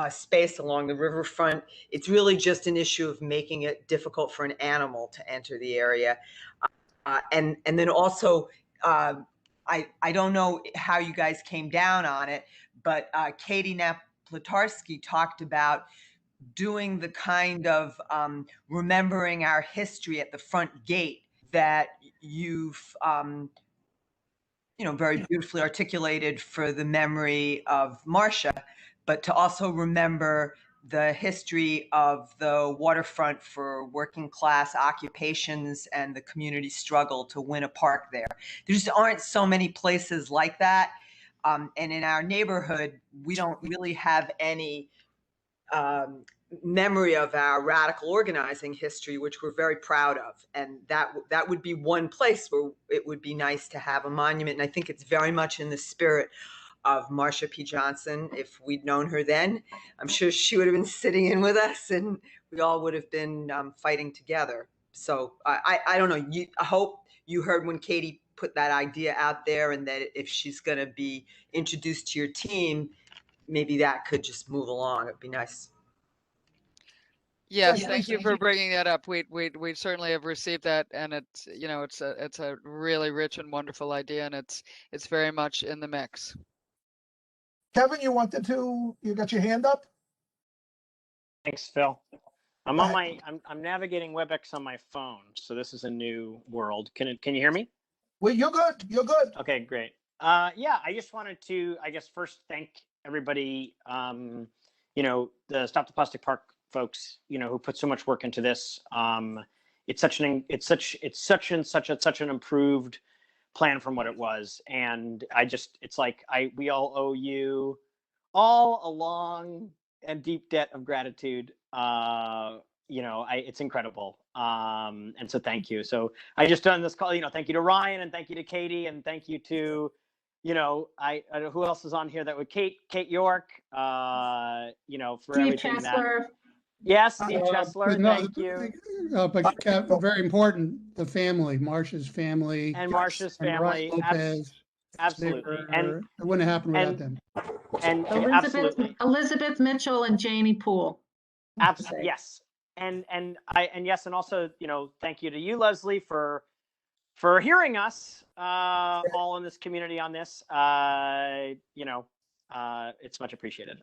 S2: space along the riverfront, it's really just an issue of making it difficult for an animal to enter the area. And then also, I don't know how you guys came down on it, but Katie Naplatarski talked about doing the kind of remembering our history at the front gate that you've very beautifully articulated for the memory of Marcia, but to also remember the history of the waterfront for working class occupations and the community struggle to win a park there. There just aren't so many places like that. And in our neighborhood, we don't really have any memory of our radical organizing history, which we're very proud of. And that would be one place where it would be nice to have a monument. And I think it's very much in the spirit of Marcia P. Johnson. If we'd known her then, I'm sure she would have been sitting in with us and we all would have been fighting together. So I don't know. I hope you heard when Katie put that idea out there, and that if she's going to be introduced to your team, maybe that could just move along. It'd be nice.
S4: Yes, thank you for bringing that up. We certainly have received that, and it's it's a really rich and wonderful idea, and it's very much in the mix.
S1: Kevin, you got your hand up?
S9: Thanks, Phil. I'm navigating WebEx on my phone, so this is a new world. Can you hear me?
S1: Well, you're good. You're good.
S9: Okay, great. Yeah, I just wanted to, first thank everybody, the Stop the Plastic Park folks, who put so much work into this. It's such an improved plan from what it was, and we all owe you all a long and deep debt of gratitude. It's incredible. And so thank you. So I just done this call, thank you to Ryan and thank you to Katie and thank you to, I who else is on here that would Kate York, for
S7: Steve
S9: everything that.
S7: Chesler.
S9: Yes, Steve Chesler,
S6: No,
S9: thank you.
S6: But very important, the family, Marcia's family.
S9: And Marcia's
S6: and Mariah
S9: family.
S6: Lopez.
S9: Absolutely.
S6: It wouldn't have happened without them.
S9: And
S7: Elizabeth,
S9: absolutely.
S7: Mitchell and Janie Poole.
S9: Absolutely. Yes. And yes, and also, thank you to you, Leslie, for hearing us all in this community on this. It's much appreciated.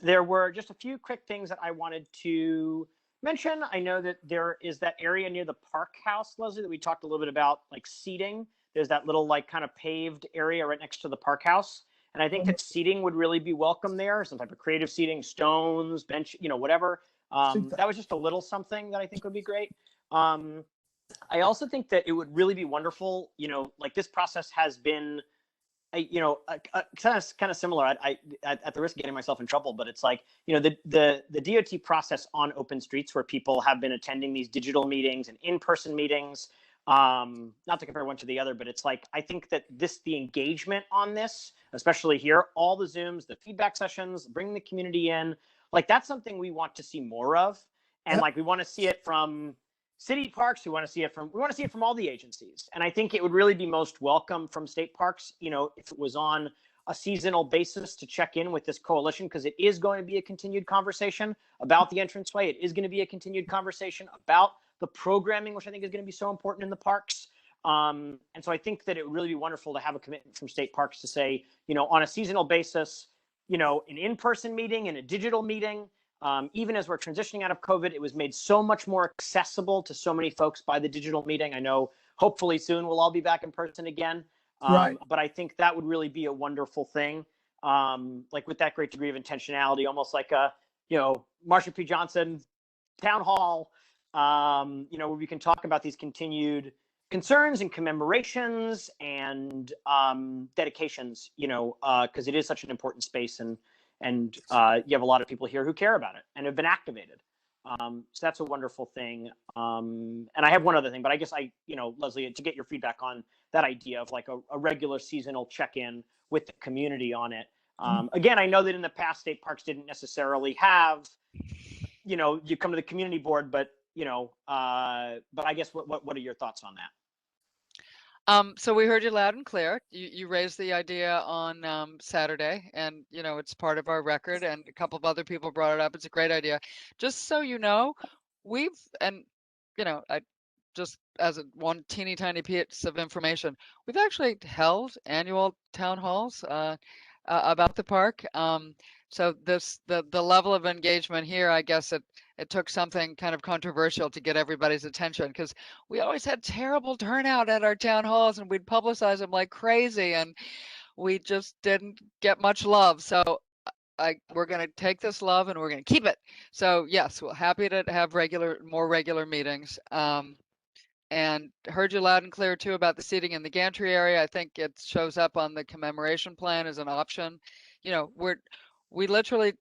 S9: There were just a few quick things that I wanted to mention. I know that there is that area near the park house, Leslie, that we talked a little bit about, like seating. There's that little like kind of paved area right next to the park house. And I think that seating would really be welcome there. Some type of creative seating, stones, bench, whatever. That was just a little something that I think would be great. I also think that it would really be wonderful, like this process has been, kind of similar. I at the risk of getting myself in trouble, but it's like, the DOT process on open streets where people have been attending these digital meetings and in-person meetings. Not to compare one to the other, but it's like, I think that the engagement on this, especially here, all the Zooms, the feedback sessions, bringing the community in, like that's something we want to see more of. And like, we want to see it from city parks. We want to see it from all the agencies. And I think it would really be most welcome from state parks, if it was on a seasonal basis to check in with this coalition, because it is going to be a continued conversation about the entranceway. It is going to be a continued conversation about the programming, which I think is going to be so important in the parks. And so I think that it would really be wonderful to have a commitment from state parks to say, on a seasonal basis, an in-person meeting and a digital meeting, even as we're transitioning out of COVID, it was made so much more accessible to so many folks by the digital meeting. I know hopefully soon we'll all be back in person again.
S1: Right.
S9: But I think that would really be a wonderful thing. Like with that great degree of intentionality, almost like a, Marsha P. Johnson town hall, where we can talk about these continued concerns and commemorations and dedications, because it is such an important space, and you have a lot of people here who care about it and have been activated. So that's a wonderful thing. And I have one other thing, but I guess Leslie, to get your feedback on that idea of like a regular seasonal check-in with the community on it. Again, I know that in the past, state parks didn't necessarily have, you come to the community board, but I guess what are your thoughts on that?
S4: So we heard you loud and clear. You raised the idea on Saturday, and it's part of our record, and a couple of other people brought it up. It's a great idea. Just so you know, I just as one teeny tiny piece of information, we've actually held annual town halls about the park. So the level of engagement here, I guess it took something kind of controversial to get everybody's attention, because we always had terrible turnout at our town halls and we'd publicize them like crazy and we just didn't get much love. So we're going to take this love and we're going to keep it. So yes, we're happy to have more regular meetings. And heard you loud and clear too about the seating in the gantry area. I think it shows up on the commemoration plan as an option. We literally,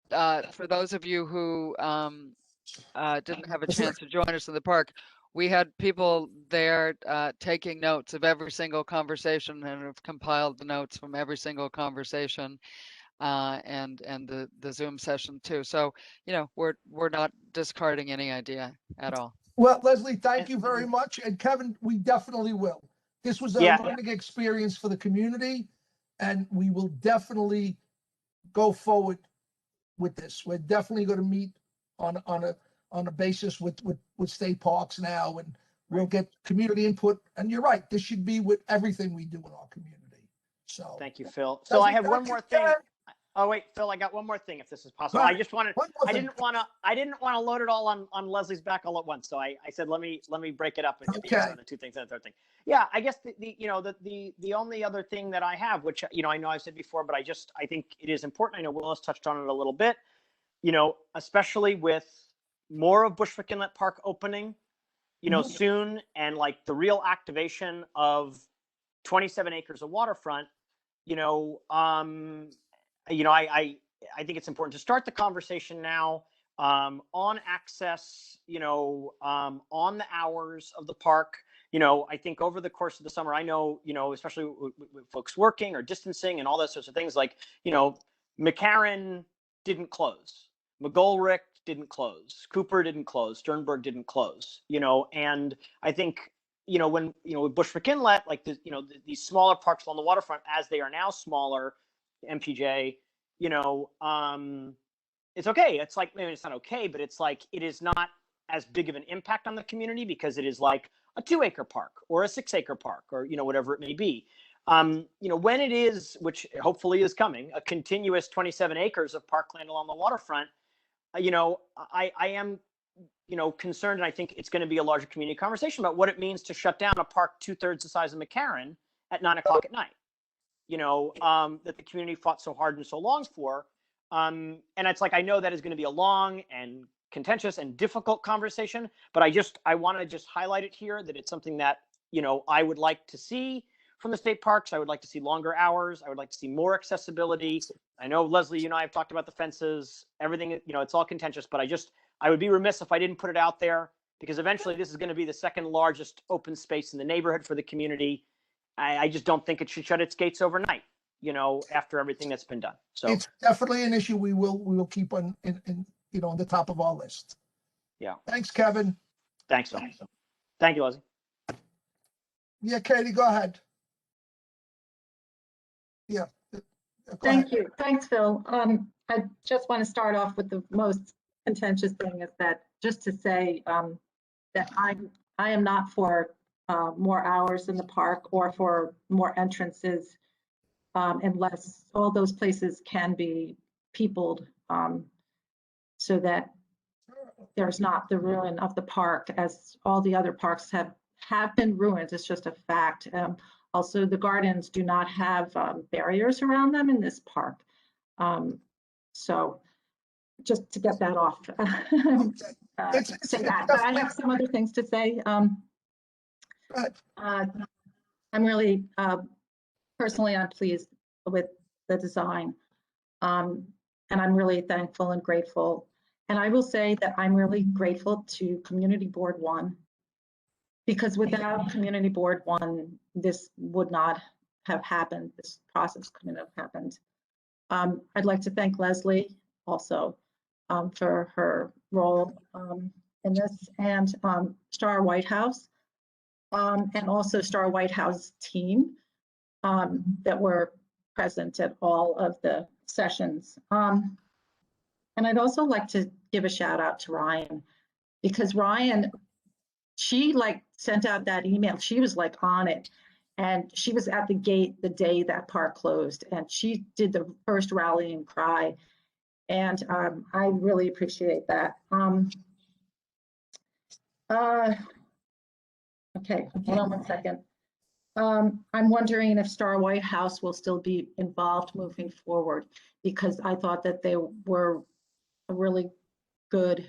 S4: for those of you who didn't have a chance to join us in the park, we had people there taking notes of every single conversation and have compiled the notes from every single conversation and the Zoom session too. So, we're not discarding any idea at all.
S1: Well, Leslie, thank you very much. And Kevin, we definitely will. This was a learning experience for the community, and we will definitely go forward with this. We're definitely going to meet on a basis with state parks now, and we'll get community input. And you're right, this should be with everything we do in our community. So
S9: thank you, Phil. So I have one more thing. Oh wait, Phil, I got one more thing if this is possible. I just wanted, I didn't want to load it all on Leslie's back all at once. So I said, let me break it up and get the two things and the third thing. Yeah, I guess the only other thing that I have, which, I know I've said before, but I think it is important. I know Willis touched on it a little bit, especially with more of Bushwick Inlet Park opening, soon, and like the real activation of 27 acres of waterfront, I think it's important to start the conversation now on access, on the hours of the park. I think over the course of the summer, I know, especially with folks working or distancing and all those sorts of things, like, McCarran didn't close, McGolrick didn't close, Cooper didn't close, Sternberg didn't close, and I think, when, with Bushwick Inlet, like these smaller parks along the waterfront, as they are now smaller, MPJ, it's okay. It's like, maybe it's not okay, but it's like, it is not as big of an impact on the community because it is like a 2-acre park or a 6-acre park or, whatever it may be. When it is, which hopefully is coming, a continuous 27 acres of parkland along the waterfront, I am, concerned, and I think it's going to be a larger community conversation about what it means to shut down a park 2/3 the size of McCarran at 9 o'clock at night, that the community fought so hard and so long for. And it's like, I know that is going to be a long and contentious and difficult conversation, but I want to just highlight it here, that it's something that, I would like to see from the state parks. I would like to see longer hours. I would like to see more accessibility. I know, Leslie, you and I have talked about the fences, everything, it's all contentious, but I would be remiss if I didn't put it out there, because eventually this is going to be the second largest open space in the neighborhood for the community. I just don't think it should shut its gates overnight, after everything that's been done. So
S1: It's definitely an issue we will keep on on the top of our list.
S9: Yeah.
S1: Thanks, Kevin.
S9: Thanks, Phil. Thank you, Leslie.
S1: Yeah, Katie, go ahead. Yeah.
S7: Thank you. Thanks, Phil. I just want to start off with the most contentious thing is that just to say that I am not for more hours in the park or for more entrances unless all those places can be peopled so that there's not the ruin of the park, as all the other parks have been ruined. It's just a fact. Also, the gardens do not have barriers around them in this park. So just to get that off, say that. But I have some other things to say. I'm really, personally, I'm pleased with the design. And I'm really thankful and grateful. And I will say that I'm really grateful to Community Board 1, because without Community Board 1, this would not have happened. This process couldn't have happened. I'd like to thank Leslie also for her role in this, and Star White House, and also Star White House team that were present at all of the sessions. And I'd also like to give a shout out to Ryan, because Ryan, she sent out that email. She was on it, and she was at the gate the day that park closed, and she did the first rallying cry. And I really appreciate that. Okay, hold on one second. I'm wondering if Star White House will still be involved moving forward, because I thought that they were a really good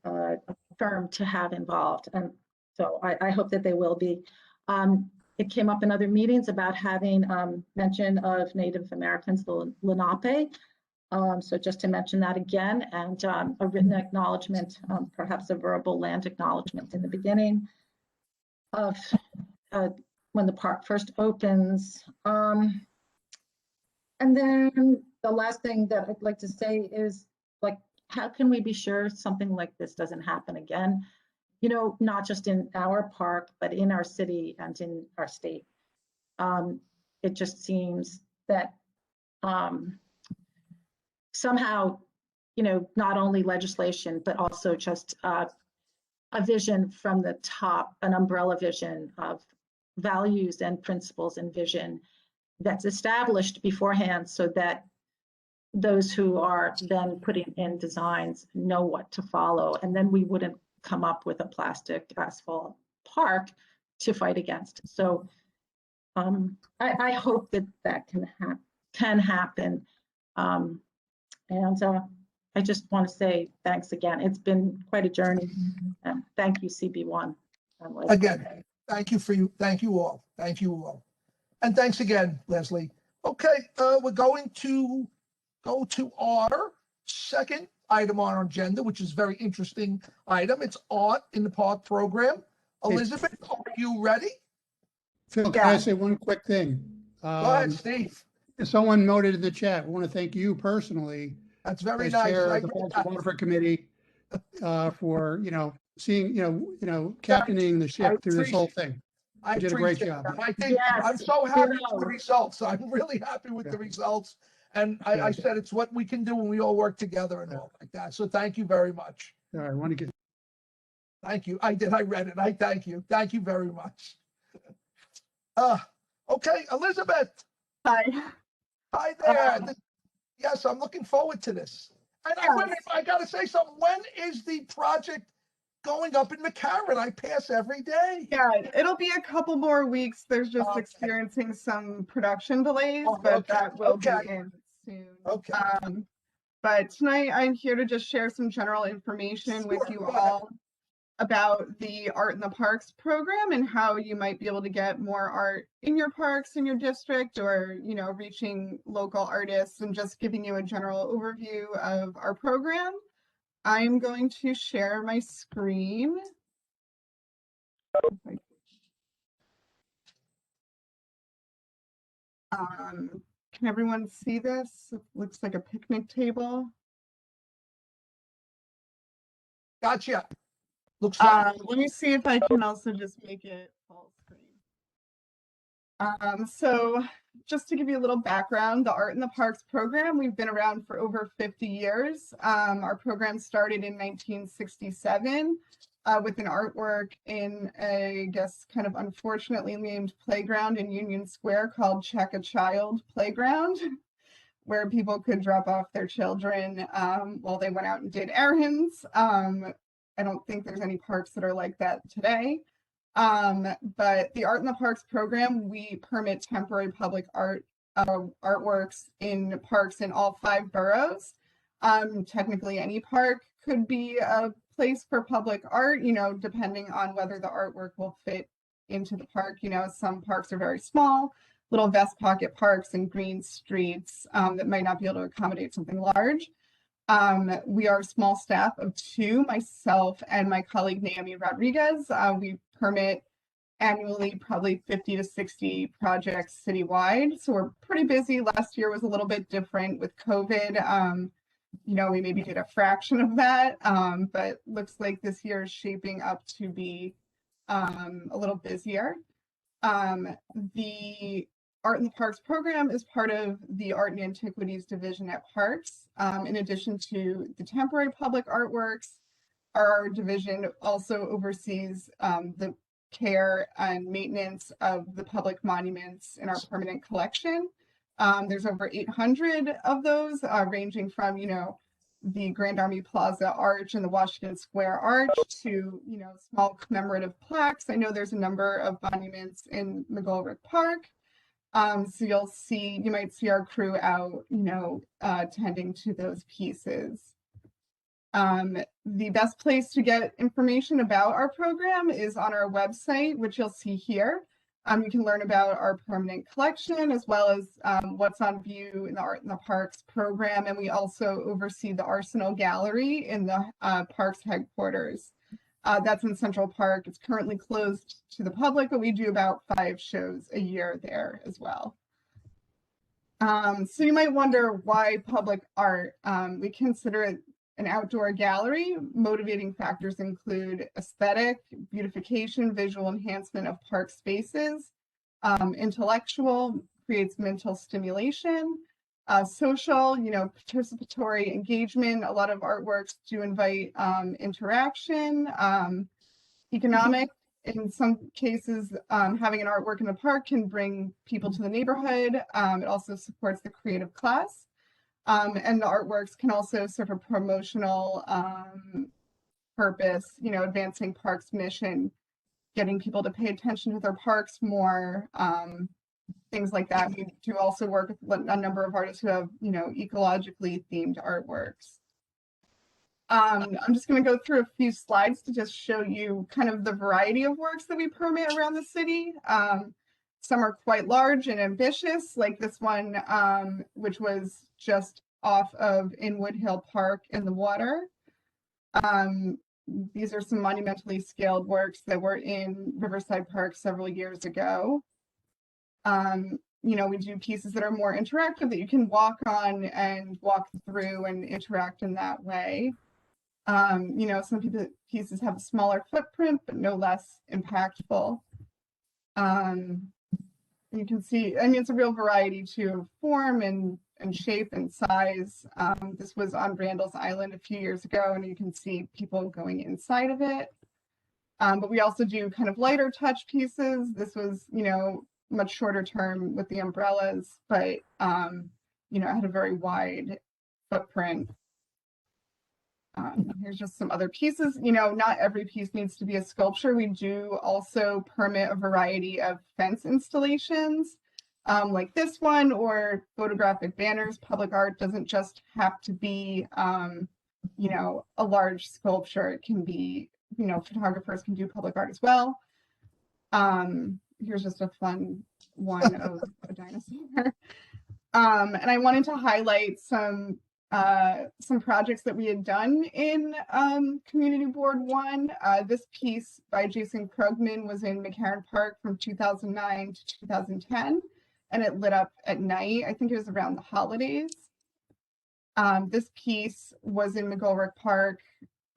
S7: firm to have involved. And so I hope that they will be. It came up in other meetings about having mention of Native Americans, the Lenape. So just to mention that again, and a written acknowledgement, perhaps a verbal land acknowledgement in the beginning of when the park first opens. And then the last thing that I'd like to say is, how can we be sure something like this doesn't happen again? Not just in our park, but in our city and in our state. It just seems that somehow, not only legislation, but also just a vision from the top, an umbrella vision of values and principles and vision that's established beforehand, so that those who are then putting in designs know what to follow. And then we wouldn't come up with a plastic asphalt park to fight against. So I hope that can happen. And I just want to say thanks again. It's been quite a journey. And thank you, CB1.
S1: Again, thank you all. And thanks again, Leslie. Okay, we're going to go to our second item on our agenda, which is a very interesting item. It's Art in the Park program. Elizabeth, are you ready?
S6: Phil, can I
S7: Yeah.
S6: say one quick thing?
S1: Go ahead, Steve.
S6: Someone noted in the chat, we want to thank you personally
S1: That's very
S6: as
S1: nice.
S6: chair
S1: I
S6: of the
S1: read
S6: Parks
S1: that.
S6: and Waterfront Committee for, seeing, captaining the ship through this whole thing.
S1: I
S6: You did a great
S1: appreciate
S6: job.
S1: that. I think
S7: Yes,
S1: I'm so happy with the
S7: ditto.
S1: results. I'm really happy with the results. And I
S6: Yeah.
S1: said it's what we can do when we all work together and all like that. So thank you very much.
S6: All right, I want to get,
S1: Thank you. I did. I read it. I thank you. Thank you very much. Okay, Elizabeth.
S7: Hi.
S1: Hi there. Yes, I'm looking forward to this. And I got to say something. When is the project going up in McCarran? I pass every day.
S10: Yeah, it'll be a couple more weeks. There's just
S1: Okay.
S10: experiencing some production delays,
S1: Oh,
S10: but
S1: okay,
S10: that will be
S1: okay.
S10: in soon.
S1: Okay.
S10: But tonight I'm here to just share some general information with
S1: Sure,
S10: you
S1: go ahead.
S10: all about the Art in the Parks program and how you might be able to get more art in your parks in your district, or reaching local artists, and just giving you a general overview of our program. I'm going to share my screen. Can everyone see this? It looks like a picnic table.
S1: Gotcha. Looks like
S10: Let me see if I can also just make it full screen. So just to give you a little background, the Art in the Parks program, we've been around for over 50 years. Our program started in 1967 with an artwork in a, I guess, kind of unfortunately named playground in Union Square called Check a Child Playground, where people could drop off their children while they went out and did errands. I don't think there's any parks that are like that today. But the Art in the Parks program, we permit temporary public art artworks in parks in all 5 boroughs. Technically, any park could be a place for public art, depending on whether the artwork will fit into the park. Some parks are very small, little vest pocket parks and green streets that might not be able to accommodate something large. We are a small staff of 2, myself and my colleague Naomi Rodriguez. We permit annually probably 50 to 60 projects citywide. So we're pretty busy. Last year was a little bit different with COVID. We maybe did a fraction of that, but looks like this year is shaping up to be a little busier. The Art in the Parks program is part of the Art and Antiquities division at Parks. In addition to the temporary public artworks, our division also oversees the care and maintenance of the public monuments in our permanent collection. There's over 800 of those, ranging from, the Grand Army Plaza Arch and the Washington Square Arch to, small commemorative plaques. I know there's a number of monuments in McGolrick Park. So you might see our crew out, tending to those pieces. The best place to get information about our program is on our website, which you'll see here. You can learn about our permanent collection as well as what's on view in the Art in the Parks program. And we also oversee the Arsenal Gallery in the Parks headquarters. That's in Central Park. It's currently closed to the public, but we do about 5 shows a year there as well. So you might wonder why public art. We consider it an outdoor gallery. Motivating factors include aesthetic, beautification, visual enhancement of park spaces, intellectual, creates mental stimulation, social, participatory engagement. A lot of artworks do invite interaction, economic. In some cases, having an artwork in the park can bring people to the neighborhood. It also supports the creative class. And the artworks can also serve a promotional purpose, advancing parks mission, getting people to pay attention to their parks more, things like that. We do also work with a number of artists who have, ecologically themed artworks. I'm just going to go through a few slides to just show you kind of the variety of works that we permit around the city. Some are quite large and ambitious, like this one, which was just off of Inwood Hill Park in the water. These are some monumentally scaled works that were in Riverside Park several years ago. You know, we do pieces that are more interactive that you can walk on and walk through and interact in that way. You know, some pieces have a smaller footprint, but no less impactful. You can see, I mean, it's a real variety too of form and shape and size. This was on Randall's Island a few years ago, and you can see people going inside of it. But we also do kind of lighter touch pieces. This was, you know, much shorter term with the umbrellas, but, you know, it had a very wide footprint. Here's just some other pieces. You know, not every piece needs to be a sculpture. We do also permit a variety of fence installations, like this one, or photographic banners. Public art doesn't just have to be, you know, a large sculpture. It can be, you know, photographers can do public art as well. Here's just a fun one of a dinosaur. And I wanted to highlight some projects that we had done in Community Board 1. This piece by Jason Krugman was in McCarran Park from 2009 to 2010, and it lit up at night. I think it was around the holidays. This piece was in McGolrick Park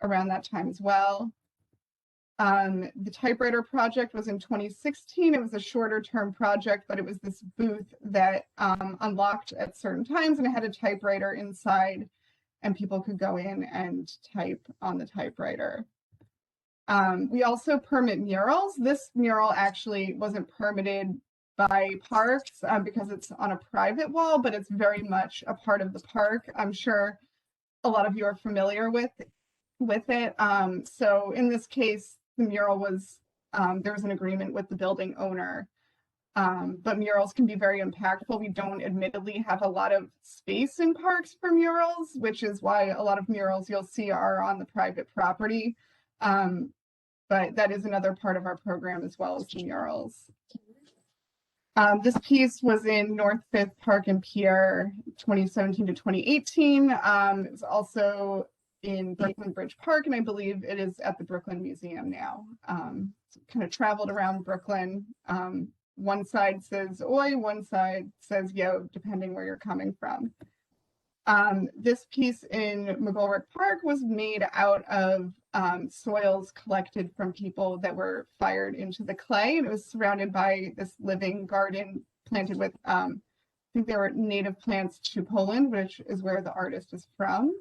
S10: around that time as well. The typewriter project was in 2016. It was a shorter term project, but it was this booth that unlocked at certain times, and it had a typewriter inside, and people could go in and type on the typewriter. We also permit murals. This mural actually wasn't permitted by parks because it's on a private wall, but it's very much a part of the park. I'm sure a lot of you are familiar with it. So in this case, the mural was, there was an agreement with the building owner, but murals can be very impactful. We don't admittedly have a lot of space in parks for murals, which is why a lot of murals you'll see are on the private property. But that is another part of our program as well as the murals. This piece was in North Fifth Park and Pier 2017 to 2018. It was also in Brooklyn Bridge Park, and I believe it is at the Brooklyn Museum now. So kind of traveled around Brooklyn. One side says oi, one side says yo, depending where you're coming from. This piece in McGolrick Park was made out of soils collected from people that were fired into the clay, and it was surrounded by this living garden planted with, I think they were native plants to Poland, which is where the artist is from.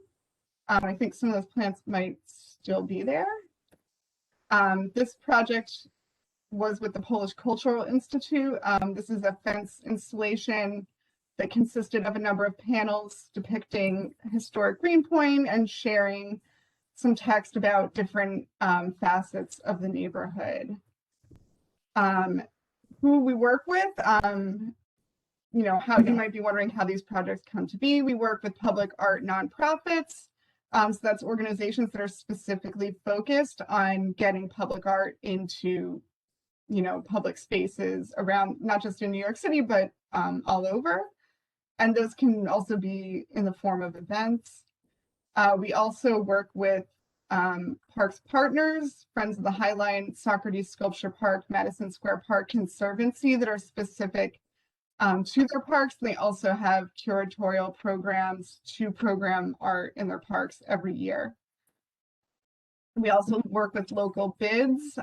S10: I think some of those plants might still be there. This project was with the Polish Cultural Institute. This is a fence installation that consisted of a number of panels depicting historic Greenpoint and sharing some text about different facets of the neighborhood. Who we work with, you know, how you might be wondering how these projects come to be. We work with public art nonprofits. So that's organizations that are specifically focused on getting public art into, you know, public spaces around, not just in New York City, but all over. And those can also be in the form of events. We also work with Parks Partners, Friends of the High Line, Socrates Sculpture Park, Madison Square Park Conservancy that are specific to their parks. They also have curatorial programs to program art in their parks every year. We also work with local bids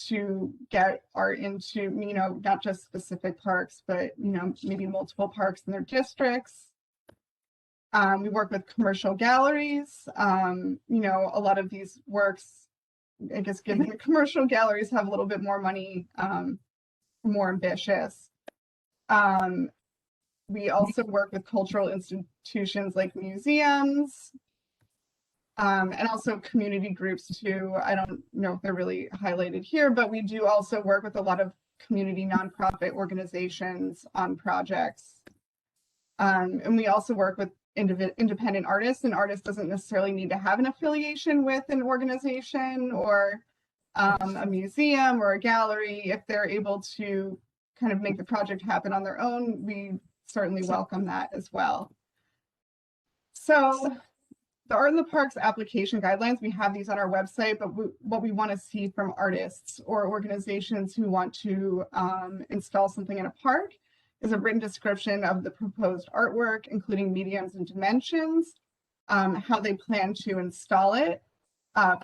S10: to get art into, you know, not just specific parks, but, you know, maybe multiple parks in their districts. We work with commercial galleries. You know, a lot of these works, I guess, given the commercial galleries have a little bit more money, more ambitious. We also work with cultural institutions like museums, and also community groups too. I don't know if they're really highlighted here, but we do also work with a lot of community nonprofit organizations on projects. And we also work with independent artists. An artist doesn't necessarily need to have an affiliation with an organization or a museum or a gallery. If they're able to kind of make the project happen on their own, we certainly welcome that as well. So the Art in the Parks application guidelines, we have these on our website, but what we want to see from artists or organizations who want to install something in a park is a written description of the proposed artwork, including mediums and dimensions, how they plan to install it,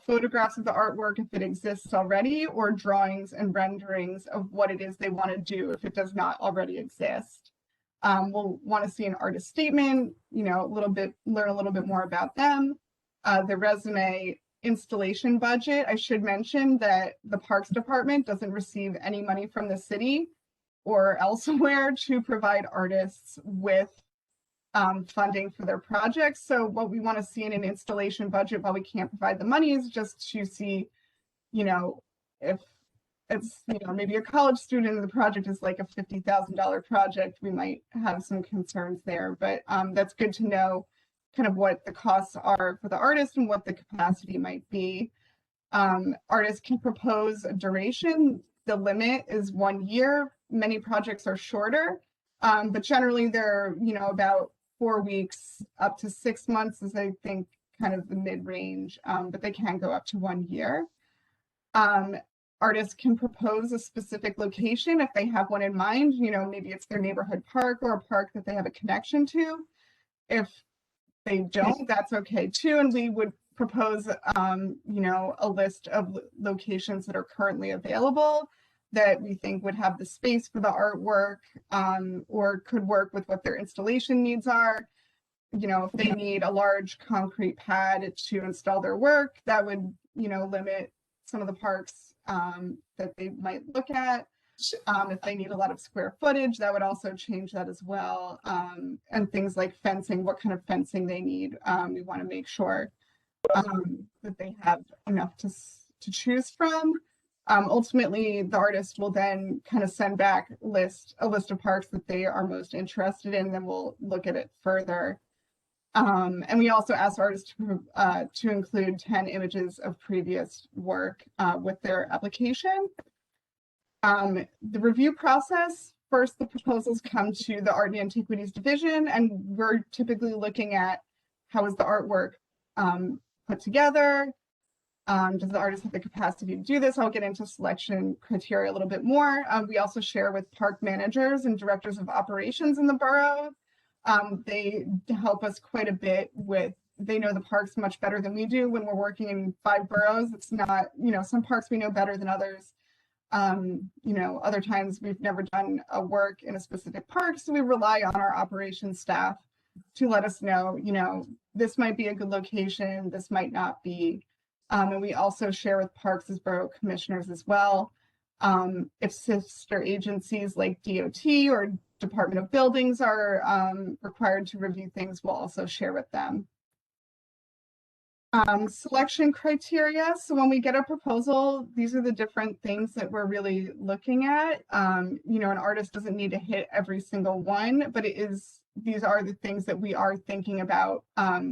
S10: photographs of the artwork if it exists already, or drawings and renderings of what it is they want to do if it does not already exist. We'll want to see an artist statement, learn a little bit more about them, the resume, installation budget. I should mention that the Parks Department doesn't receive any money from the city or elsewhere to provide artists with funding for their projects. So what we want to see in an installation budget, while we can't provide the money, is just to see, if it's, maybe a college student and the project is like a $50,000 project, we might have some concerns there. But that's good to know kind of what the costs are for the artist and what the capacity might be. Artists can propose a duration. The limit is 1 year. Many projects are shorter, but generally they're, about 4 weeks up to 6 months is, I think, kind of the mid-range, but they can go up to 1 year. Artists can propose a specific location if they have one in mind. Maybe it's their neighborhood park or a park that they have a connection to. If they don't, that's okay too. And we would propose, a list of locations that are currently available that we think would have the space for the artwork, or could work with what their installation needs are. If they need a large concrete pad to install their work, that would, limit some of the parks that they might look at. If they need a lot of square footage, that would also change that as well. And things like fencing, what kind of fencing they need. We want to make sure that they have enough to choose from. Ultimately, the artist will then kind of send back a list of parks that they are most interested in, and then we'll look at it further. And we also ask artists to include 10 images of previous work with their application. The review process, first the proposals come to the Art and Antiquities Division, and we're typically looking at how is the artwork put together. Does the artist have the capacity to do this? I'll get into selection criteria a little bit more. We also share with park managers and directors of operations in the borough. They help us quite a bit they know the parks much better than we do when we're working in 5 boroughs. It's not, some parks we know better than others. Other times we've never done a work in a specific park, so we rely on our operations staff to let us know, this might be a good location, this might not be. And we also share with parks as borough commissioners as well. If sister agencies like DOT or Department of Buildings are required to review things, we'll also share with them. Selection criteria. So when we get a proposal, these are the different things that we're really looking at. An artist doesn't need to hit every single one, but these are the things that we are thinking about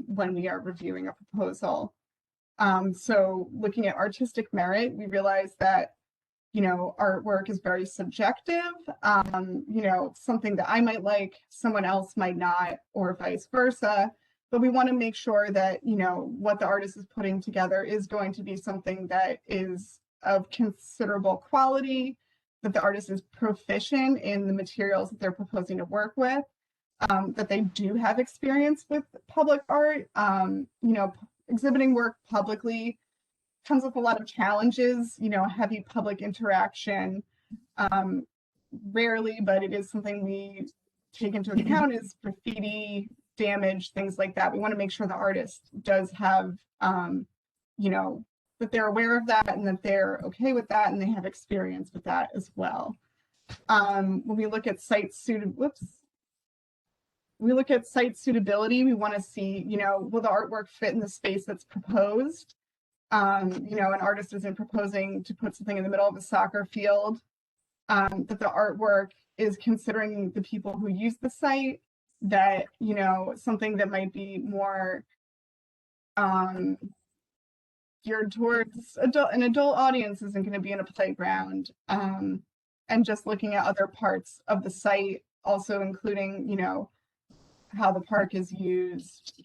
S10: when we are reviewing a proposal. So looking at artistic merit, we realize that, artwork is very subjective. Something that I might like, someone else might not, or vice versa. But we want to make sure that, what the artist is putting together is going to be something that is of considerable quality, that the artist is proficient in the materials that they're proposing to work with, that they do have experience with public art. Exhibiting work publicly comes with a lot of challenges, heavy public interaction. Rarely, but it is something we take into account, is graffiti, damage, things like that. We want to make sure the artist does have, that they're aware of that and that they're okay with that and they have experience with that as well. When we look at site suitability, we want to see, will the artwork fit in the space that's proposed? An artist isn't proposing to put something in the middle of a soccer field, that the artwork is considering the people who use the site, that, something that might be more geared towards an adult audience isn't going to be in a playground. And just looking at other parts of the site, also including, how the park is used,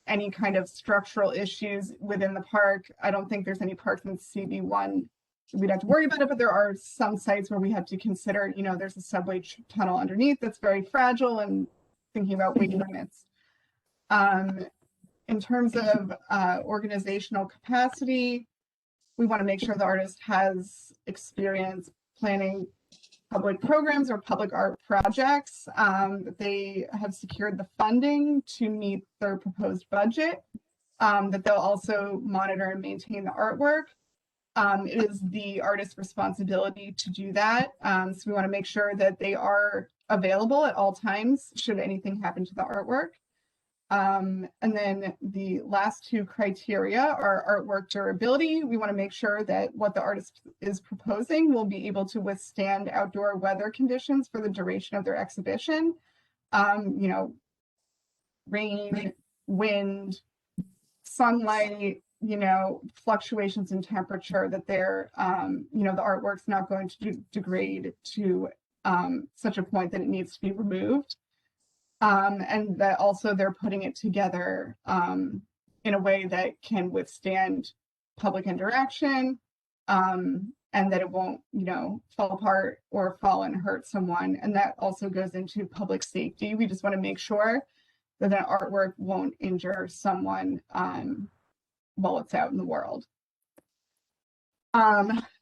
S10: any kind of structural issues within the park. I don't think there's any parks in CB1 we'd have to worry about it, but there are some sites where we have to consider, you know, there's a subway tunnel underneath that's very fragile, and thinking about weight limits. In terms of organizational capacity, we want to make sure the artist has experience planning public programs or public art projects, that they have secured the funding to meet their proposed budget, that they'll also monitor and maintain the artwork. It is the artist's responsibility to do that. So we want to make sure that they are available at all times should anything happen to the artwork. And then the last two criteria are artwork durability. We want to make sure that what the artist is proposing will be able to withstand outdoor weather conditions for the duration of their exhibition. You know, rain, wind, sunlight, you know, fluctuations in temperature, that they're, you know, the artwork's not going to degrade to such a point that it needs to be removed. And that also they're putting it together in a way that can withstand public interaction, and that it won't, you know, fall apart or fall and hurt someone. And that also goes into public safety. We just want to make sure that that artwork won't injure someone while it's out in the world.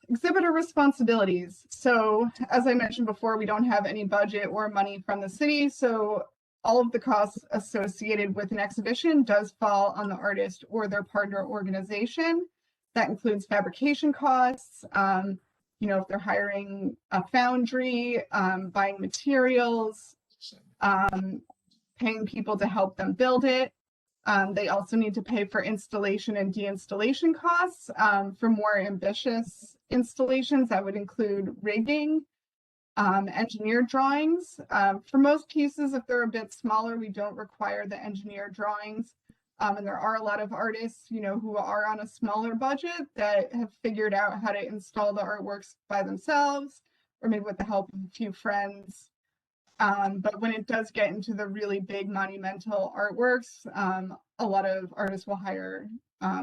S10: Exhibitor responsibilities. So as I mentioned before, we don't have any budget or money from the city. So all of the costs associated with an exhibition does fall on the artist or their partner organization. That includes fabrication costs, you know, if they're hiring a foundry, buying materials, paying people to help them build it. They also need to pay for installation and deinstallation costs. For more ambitious installations, that would include rigging, engineered drawings. For most pieces, if they're a bit smaller, we don't require the engineered drawings. And there are a lot of artists, you know, who are on a smaller budget that have figured out how to install the artworks by themselves, or maybe with the help of a few friends. But when it does get into the really big monumental artworks, a lot of artists will hire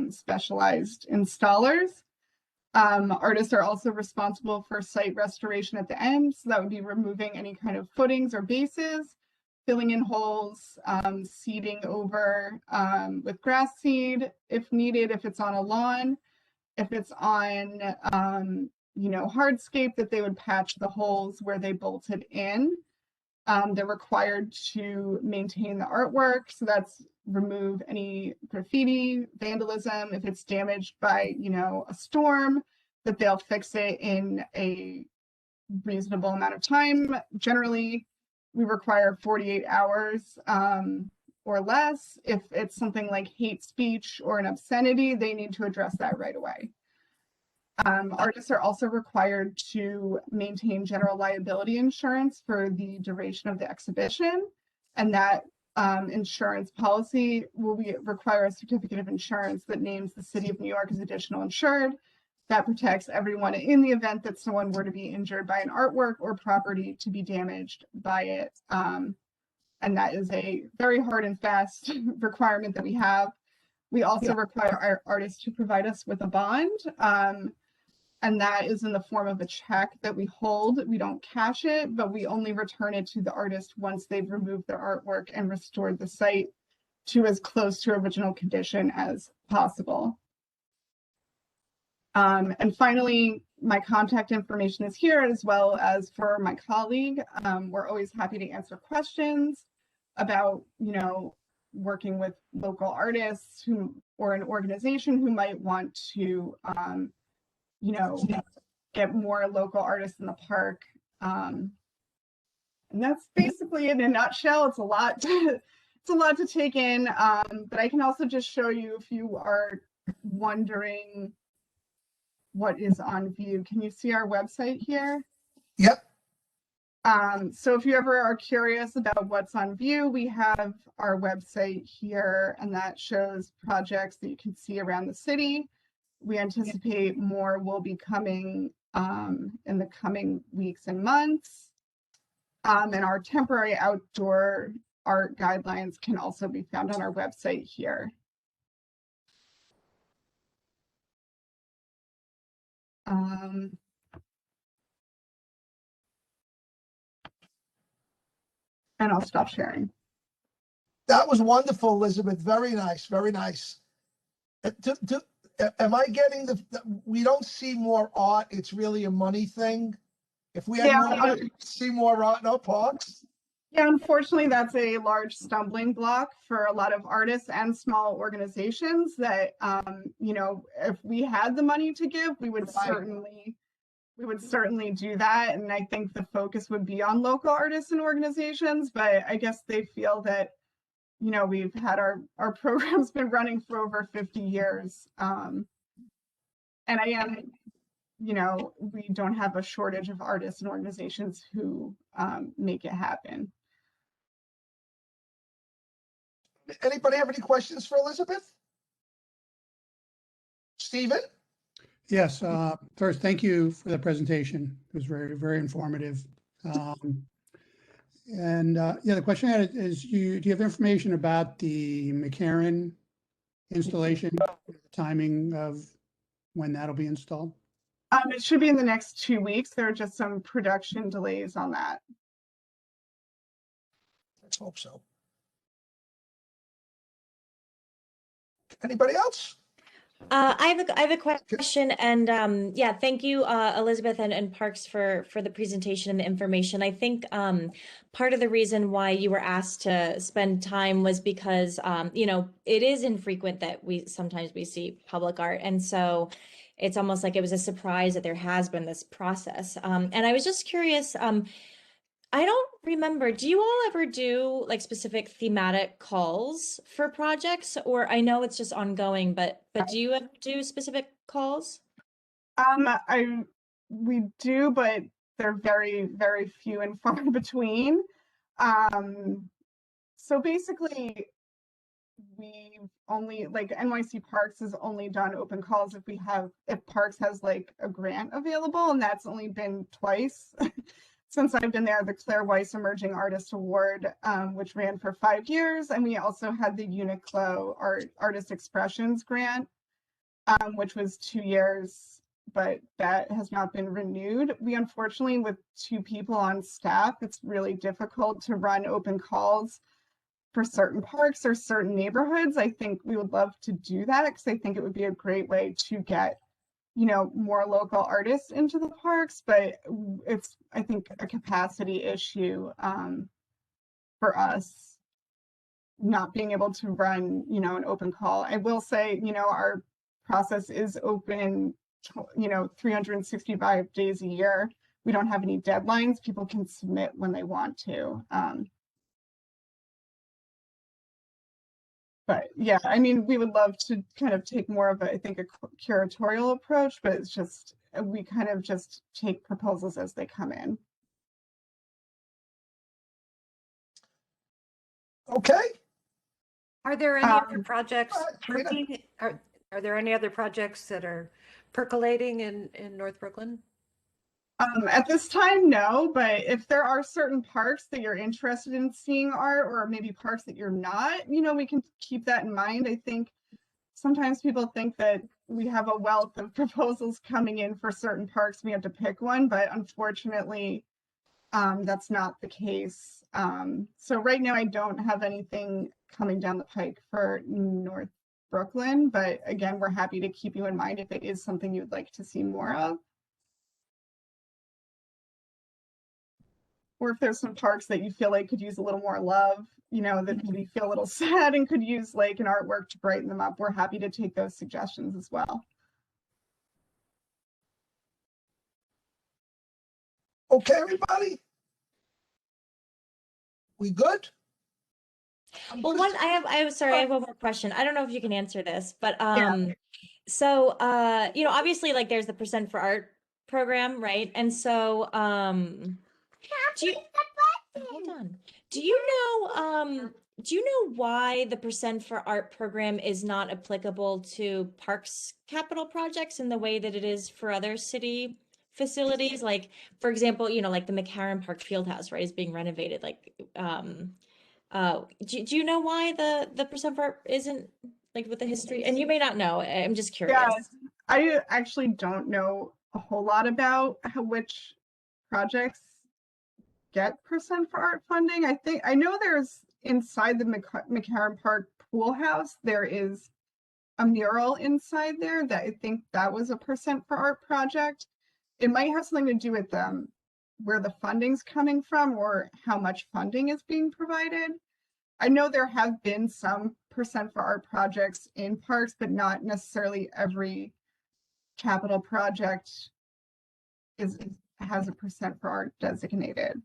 S10: specialized installers. Artists are also responsible for site restoration at the end. So that would be removing any kind of footings or bases, filling in holes, seeding over with grass seed if needed, if it's on a lawn. If it's on, you know, hardscape, that they would patch the holes where they bolted in. They're required to maintain the artwork. So that's remove any graffiti, vandalism. If it's damaged by, you know, a storm, that they'll fix it in a reasonable amount of time. Generally, we require 48 hours or less. If it's something like hate speech or an obscenity, they need to address that right away. Artists are also required to maintain general liability insurance for the duration of the exhibition, and that insurance policy will require a certificate of insurance that names the City of New York as additional insured. That protects everyone in the event that someone were to be injured by an artwork or property to be damaged by it. And that is a very hard and fast requirement that we have. We also require our artists to provide us with a bond. And that is in the form of a check that we hold. We don't cash it, but we only return it to the artist once they've removed their artwork and restored the site to as close to original condition as possible. And finally, my contact information is here, as well as for my colleague. We're always happy to answer questions about, you know, working with local artists or an organization who might want to, you know, get more local artists in the park. And that's basically it in a nutshell. It's a lot to take in, but I can also just show you, if you are wondering what is on view. Can you see our website here?
S1: Yep.
S10: So if you ever are curious about what's on view, we have our website here, and that shows projects that you can see around the city. We anticipate more will be coming in the coming weeks and months. And our temporary outdoor art guidelines can also be found on our website here. And I'll stop sharing.
S1: That was wonderful, Elizabeth. Very nice, very nice. Am I getting we don't see more art, it's really a money thing? If we had more, see more art in our parks?
S10: Yeah, unfortunately, that's a large stumbling block for a lot of artists and small organizations that, you know, if we had the money to give, we would certainly do that. And I think the focus would be on local artists and organizations, but I guess they feel that, you know, we've had our program's been running for over 50 years. And you know, we don't have a shortage of artists and organizations who make it happen.
S1: Anybody have any questions for Elizabeth? Stephen?
S6: Yes, first, thank you for the presentation. It was very, very informative. Yeah, the question I had is, do you have information about the McCarran installation, the timing of when that'll be installed?
S10: It should be in the next 2 weeks. There are just some production delays on that.
S1: Let's hope so. Anybody else?
S5: I have a question, and yeah, thank you, Elizabeth and Parks for the presentation and the information. I think part of the reason why you were asked to spend time was because you know, it is infrequent that sometimes we see public art, and so it's almost like it was a surprise that there has been this process. And I was just curious. I don't remember, do you all ever do like specific thematic calls for projects? Or I know it's just ongoing, but do you ever do specific calls?
S10: We do, but they're very, very few and far between. So basically, we've only, like, NYC Parks has only done open calls if Parks has like a grant available, and that's only been twice. Since I've been there, the Claire Weiss Emerging Artist Award, which ran for 5 years, and we also had the Uniqlo Artist Expressions Grant, which was 2 years, but that has not been renewed. We unfortunately, with 2 people on staff, it's really difficult to run open calls for certain parks or certain neighborhoods. I think we would love to do that because I think it would be a great way to get, you know, more local artists into the parks, but it's, I think, a capacity issue for us not being able to run, you know, an open call. I will say, you know, our process is open, you know, 365 days a year. We don't have any deadlines. People can submit when they want to. But yeah, I mean, we would love to kind of take more of a, I think, a curatorial approach, but it's just, we kind of just take proposals as they come in.
S1: Okay.
S3: Are there any other projects
S1: Karina?
S3: working? Are there any other projects that are percolating in North Brooklyn?
S10: At this time, no, but if there are certain parks that you're interested in seeing art, or maybe parks that you're not, you know, we can keep that in mind. I think sometimes people think that we have a wealth of proposals coming in for certain parks, we have to pick one, but unfortunately, that's not the case. So right now I don't have anything coming down the pike for North Brooklyn, but again, we're happy to keep you in mind if it is something you'd like to see more of. Or if there's some parks that you feel like could use a little more love, you know, that maybe feel a little sad and could use like an artwork to brighten them up, we're happy to take those suggestions as well.
S1: Okay, everybody? We good?
S5: Well, I have one more question. I don't know if you can answer this, but so you know, obviously like there's the Percent for Art program, right? And so hold on. Do you know why the Percent for Art program is not applicable to parks capital projects in the way that it is for other city facilities? Like, for example, you know, like the McCarran Park Fieldhouse, right, is being renovated. Like, Do you know why the percent for art isn't like with the history? And you may not know. I'm just
S10: Yeah,
S5: curious.
S10: I actually don't know a whole lot about which projects get percent for art funding. I know there's inside the McCarran Park pool house, there is a mural inside there that I think that was a percent for art project. It might have something to do with where the funding's coming from or how much funding is being provided. I know there have been some percent for art projects in parks, but not necessarily every capital project has a percent for art designated.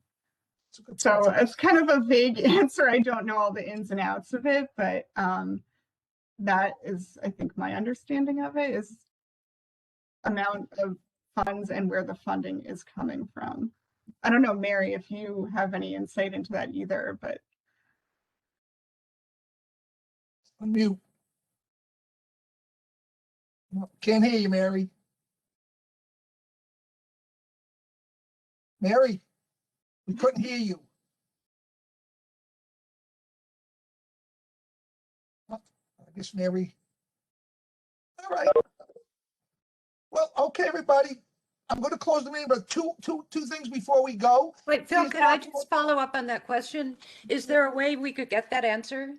S10: So it's kind of a vague answer. I don't know all the ins and outs of it, but that is, I think, my understanding of it is amount of funds and where the funding is coming from. I don't know, Mary, if you have any insight into that either, but
S1: Unmute. Can't hear you, Mary. Mary, we couldn't hear you. I guess Mary. All right. Well, okay, everybody. I'm going to close the meeting, but two things before we go.
S3: Wait, Phil,
S1: Please
S3: could I
S1: mark-
S3: just follow up on that question? Is there a way we could get that answer?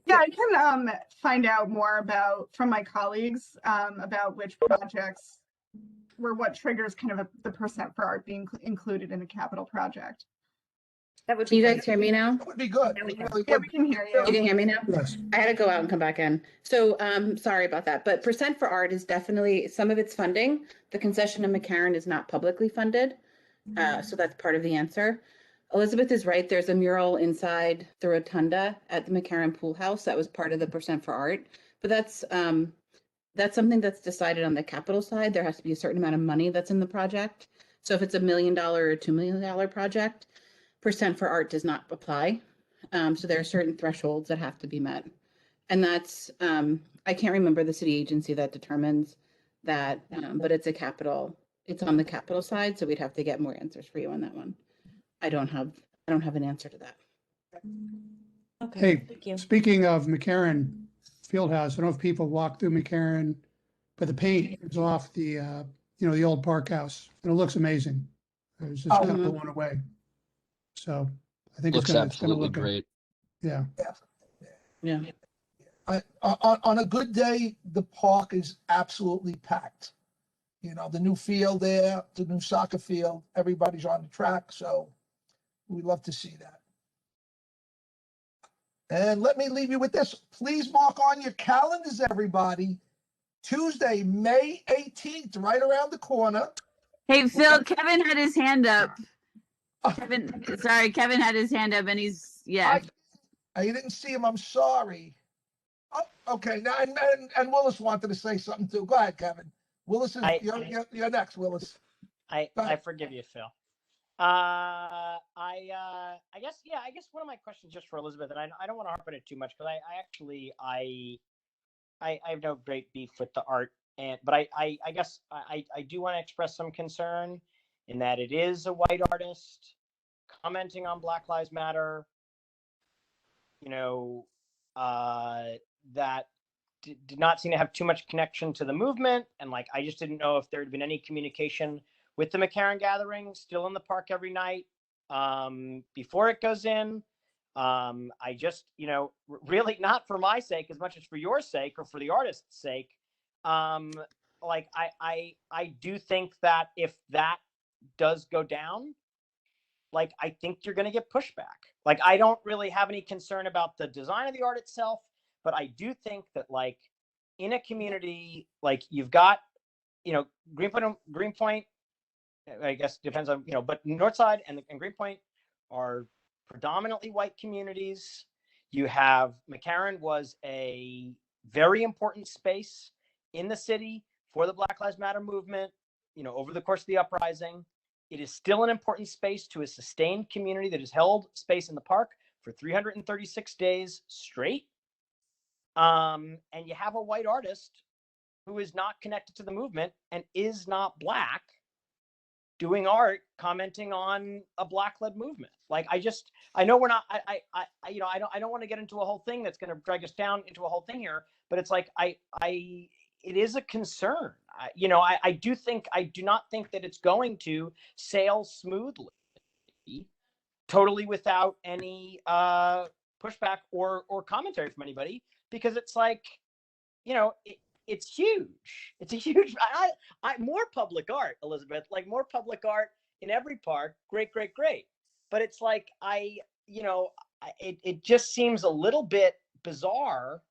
S10: yeah, I can find out more about from my colleagues about which projects were what triggers kind of the percent for art being included in a capital project.
S3: That would
S11: Can
S3: be
S11: you
S3: great.
S11: guys hear me now?
S1: That would be good.
S3: Yeah, we can.
S1: Really
S10: Yeah,
S1: would.
S10: we can hear
S11: You
S10: you.
S11: can hear me now?
S6: Yes.
S11: I had to go out and come back in. So sorry about that. But percent for art is definitely some of its funding. The concession in McCarran is not publicly funded. So that's part of the answer. Elizabeth is right. There's a mural inside the rotunda at the McCarran Pool House. That was part of the percent for art. But that's something that's decided on the capital side. There has to be a certain amount of money that's in the project. So if it's $1 million or $2 million project, percent for art does not apply. So there are certain thresholds that have to be met. And that's, I can't remember the city agency that determines that, but it's on the capital side. So we'd have to get more answers for you on that one. I don't have an answer to that.
S5: Okay,
S6: Hey,
S5: thank you.
S6: speaking of McCarran Fieldhouse, I don't know if people walk through McCarran, but the paint is off the, the old park house, and it looks amazing. I was just kind of blown away. So I think
S12: Looks
S6: it's gonna
S12: absolutely
S6: look
S12: great.
S6: Yeah.
S11: Yeah.
S1: On a good day, the park is absolutely packed. The new field there, the new soccer field, everybody's on the track. So we love to see that. And let me leave you with this. Please mark on your calendars, everybody. Tuesday, May 18th, right around the corner.
S13: Hey, Phil, Kevin had his hand up. Kevin had his hand up and he's, yeah.
S1: I didn't see him. I'm sorry. Oh, okay. Now, and Willis wanted to say something too. Go ahead, Kevin. Willis, you're next, Willis.
S9: I forgive you, Phil. I guess one of my questions just for Elizabeth, and I don't want to harp on it too much because I have no great beef with the art, but I guess I do want to express some concern in that it is a white artist commenting on Black Lives Matter, that did not seem to have too much connection to the movement. And I just didn't know if there had been any communication with the McCarran gathering still in the park every night before it goes in. I just, really not for my sake as much as for your sake or for the artist's sake. I do think that if that does go down, I think you're going to get pushback. I don't really have any concern about the design of the art itself, but I do think that in a community, you've got, Greenpoint, I guess depends on, but Northside and Greenpoint are predominantly white communities. You have McCarran was a very important space in the city for the Black Lives Matter movement, over the course of the uprising. It is still an important space to a sustained community that has held space in the park for 336 days straight. And you have a white artist who is not connected to the movement and is not Black doing art, commenting on a Black-led movement. Like, I know we're not, you know, I don't want to get into a whole thing that's going to drag us down into a whole thing here, but it's like, it is a concern. You know, I do not think that it's going to sail smoothly, totally without any pushback or commentary from anybody, because it's like, you know, it's huge. It's a huge, more public art, Elizabeth, like more public art in every park. Great. But it's like, you know, it just seems a little bit bizarre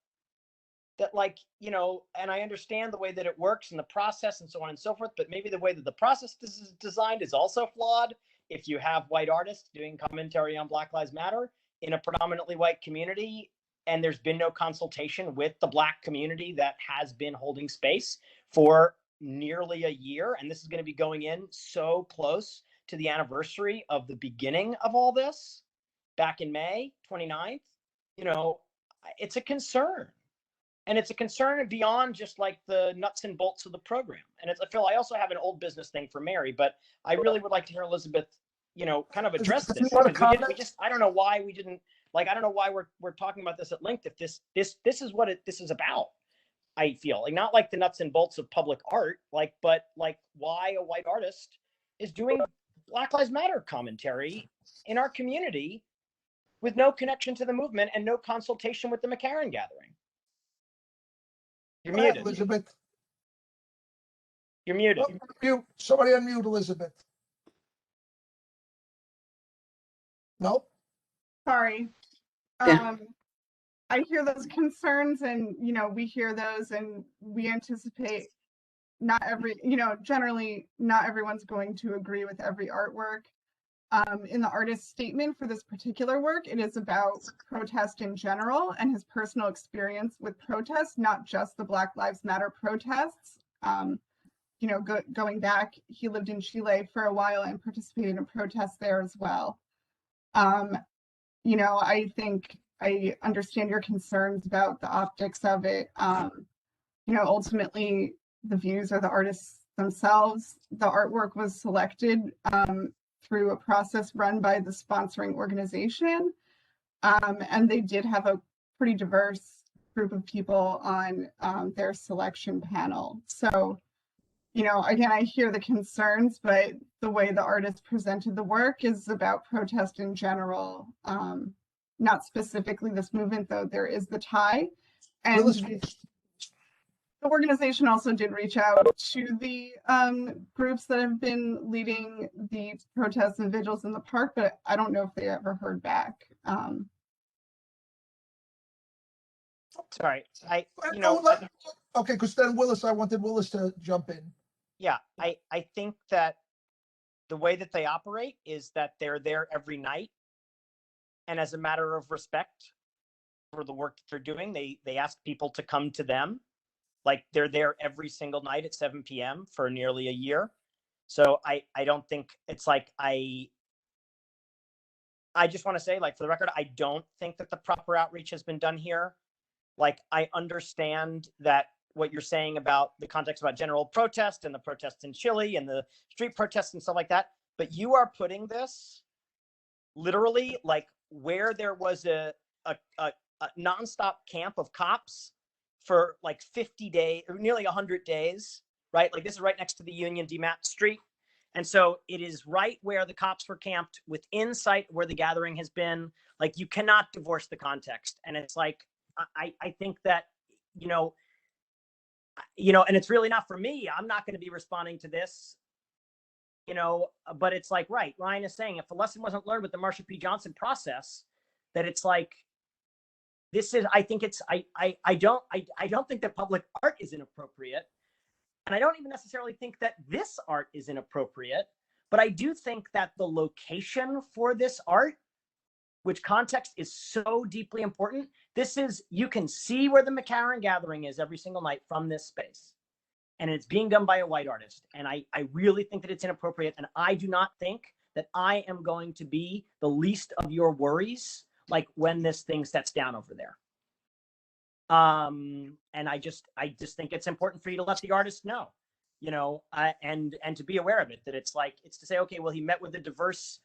S9: that, like, you know, and I understand the way that it works and the process and so on and so forth, but maybe the way that the process is designed is also flawed. If you have white artists doing commentary on Black Lives Matter in a predominantly white community, and there's been no consultation with the Black community that has been holding space for nearly a year, and this is going to be going in so close to the anniversary of the beginning of all this back in May 29th, you know, it's a concern. And it's a concern beyond just like the nuts and bolts of the program. And it's, Phil, I also have an old business thing for Mary, but I really would like to hear Elizabeth, you know, kind of address this. I don't know why we didn't, like, I don't know why we're talking about this at length. If this is what this is about, I feel like, not like the nuts and bolts of public art, like, but like why a white artist is doing Black Lives Matter commentary in our community with no connection to the movement and no consultation with the McCarran Gathering. You're muted.
S1: Elizabeth.
S9: You're muted.
S1: Mute. Somebody unmute Elizabeth. Nope.
S10: Sorry.
S11: Yeah.
S10: I hear those concerns, and, you know, we hear those, and we anticipate not every, you know, generally not everyone's going to agree with every artwork. In the artist's statement for this particular work, it is about protest in general and his personal experience with protests, not just the Black Lives Matter protests. You know, going back, he lived in Chile for a while and participated in protests there as well. You know, I think I understand your concerns about the optics of it. You know, ultimately, the views are the artists themselves. The artwork was selected through a process run by the sponsoring organization. And they did have a pretty diverse group of people on their selection panel. So, you know, again, I hear the concerns, but the way the artist presented the work is about protest in general, not specifically this movement, though there is the tie. And the organization also did reach out to the groups that have been leading the protests and vigils in the park, but I don't know if they ever heard back.
S9: Sorry,
S1: Okay, because then I wanted Willis to jump in.
S9: Yeah, I think that the way that they operate is that they're there every night, and as a matter of respect for the work that they're doing, they ask people to come to them. Like, they're there every single night at 7 p.m. for nearly a year. So I don't think it's like, I just want to say, like, for the record, I don't think that the proper outreach has been done here. Like, I understand that what you're saying about the context about general protest and the protests in Chile and the street protests and stuff like that, but you are putting this literally like where there was a nonstop camp of cops for like 50 days or nearly 100 days, right? Like, this is right next to the Union DeMatt Street. And so it is right where the cops were camped, within sight where the gathering has been. Like, you cannot divorce the context. And it's like, I think that, you know, and it's really not for me. I'm not going to be responding to this, you know, but it's like, right, Ryan is saying, if the lesson wasn't learned with the Marsha P. Johnson process, that it's like, this is, I think it's, I don't think that public art is inappropriate. And I don't even necessarily think that this art is inappropriate, but I do think that the location for this art, which context is so deeply important. This is, you can see where the McCarran Gathering is every single night from this space. And it's being done by a white artist. And I really think that it's inappropriate. And I do not think that I am going to be the least of your worries, like when this thing sets down over there. And I just think it's important for you to let the artist know and to be aware of it, that it's to say, okay, well, he met with a diverse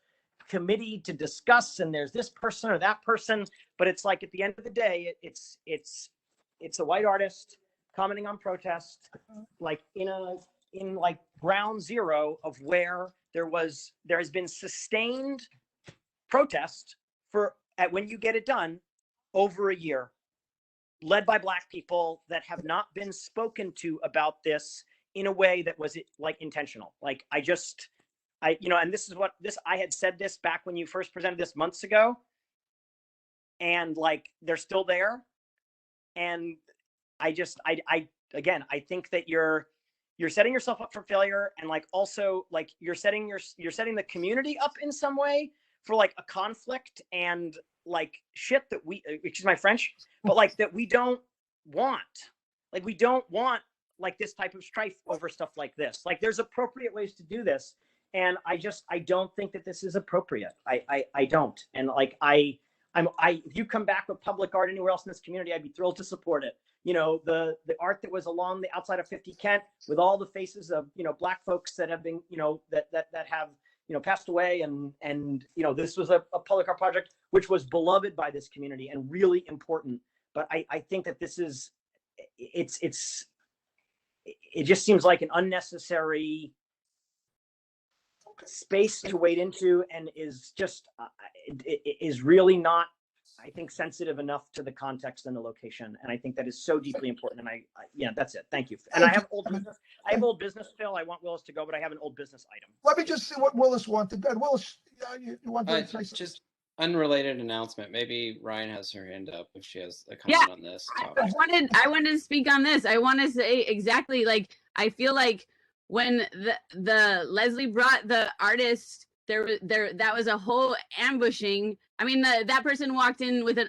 S9: committee to discuss, and there's this person or that person, but it's like at the end of the day, it's a white artist commenting on protest, like in like ground zero of where there has been sustained protest when you get it done over a year, led by Black people that have not been spoken to about this in a way that was like intentional. Like and this is I had said this back when you first presented this months ago, and like they're still there. And I think that you're setting yourself up for failure, and like also like you're setting the community up in some way for like a conflict and like shit that excuse my French, but like that we don't want. Like we don't want like this type of strife over stuff like this. Like there's appropriate ways to do this, and I don't think that this is appropriate. I don't. And like if you come back with public art anywhere else in this community, I'd be thrilled to support it. The art that was along the outside of 50 Kent with all the faces of Black folks that have been that have passed away, and this was a public art project which was beloved by this community and really important. But I think that this is it just seems like an unnecessary space to wade into, and is just is really not, I think, sensitive enough to the context and the location. And I think that is so deeply important. And yeah, that's it. Thank you. And I have old business, Phil. I want Willis to go, but I have an old business item.
S1: Let me just see what Willis wanted. Willis, you want to say something?
S8: Just unrelated announcement. Maybe Ryan has her hand up if she has a comment on this topic.
S13: I wanted to speak on this. I want to say exactly, like, I feel like when the Leslie brought the artist, that was a whole ambushing. I mean, that person walked in with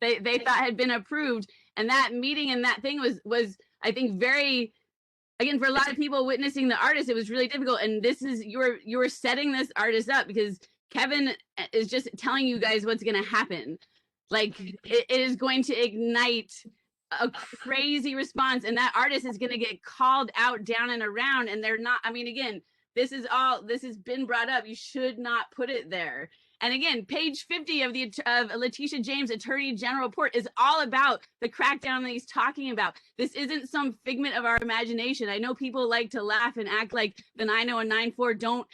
S13: they thought had been approved, and that meeting and that thing was I think very, again, for a lot of people witnessing the artist, it was really difficult. And this is you were setting this artist up because Kevin is just telling you guys what's going to happen. Like it is going to ignite a crazy response, and that artist is going to get called out down and around, and they're not. I mean, again, this has been brought up. You should not put it there. And again, page 50 of Letitia James' Attorney General report is all about the crackdown that he's talking about. This isn't some figment of our imagination. I know people like to laugh and act like the 90194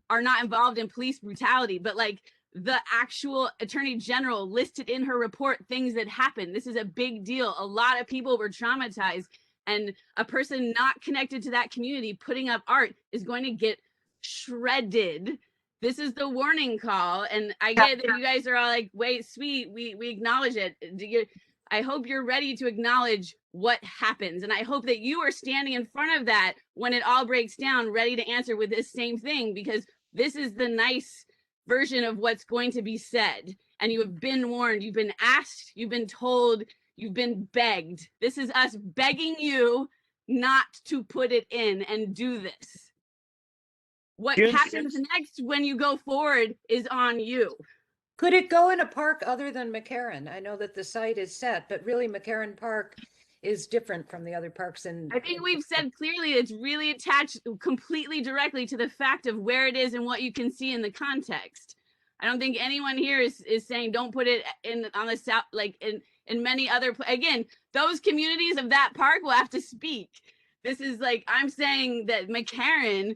S13: are not involved in police brutality, but like the actual Attorney General listed in her report things that happened. This is a big deal. A lot of people were traumatized, and a person not connected to that community putting up art is going to get shredded. This is the warning call, and I get that you guys are all like, wait, sweet, we acknowledge it. I hope you're ready to acknowledge what happens, and I hope that you are standing in front of that when it all breaks down, ready to answer with this same thing, because this is the nice version of what's going to be said. And you have been warned, you've been asked, you've been told, you've been begged. This is us begging you not to put it in and do this. What happens next when you go forward is on you.
S3: Could it go in a park other than McCarran? I know that the site is set, but really McCarran Park is different from the other parks. And
S13: I think we've said clearly it's really attached completely directly to the fact of where it is and what you can see in the context. I don't think anyone here is saying don't put it in on the south, like in many other, again, those communities of that park will have to speak. This is like, I'm saying that McCarran,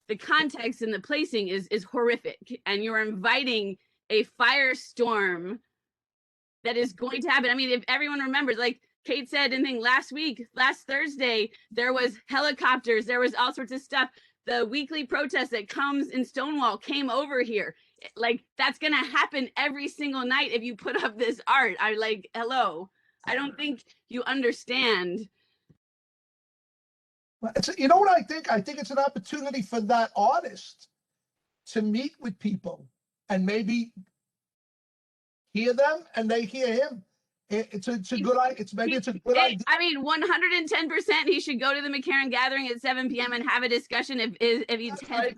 S13: the context and the placing is horrific, and you're inviting a firestorm that is going to happen. I mean, if everyone remembers, like Kate said, last Thursday, there was helicopters, there was all sorts of stuff. The weekly protest that comes in Stonewall came over here. Like, that's going to happen every single night if you put up this art. I like, hello. I don't think you understand.
S1: You know what I think? I think it's an opportunity for that artist to meet with people and maybe hear them and they hear him. It's a good idea. It's a good idea.
S13: I mean, 110%. He should go to the McCarran gathering at 7 p.m. and have a discussion if he attends.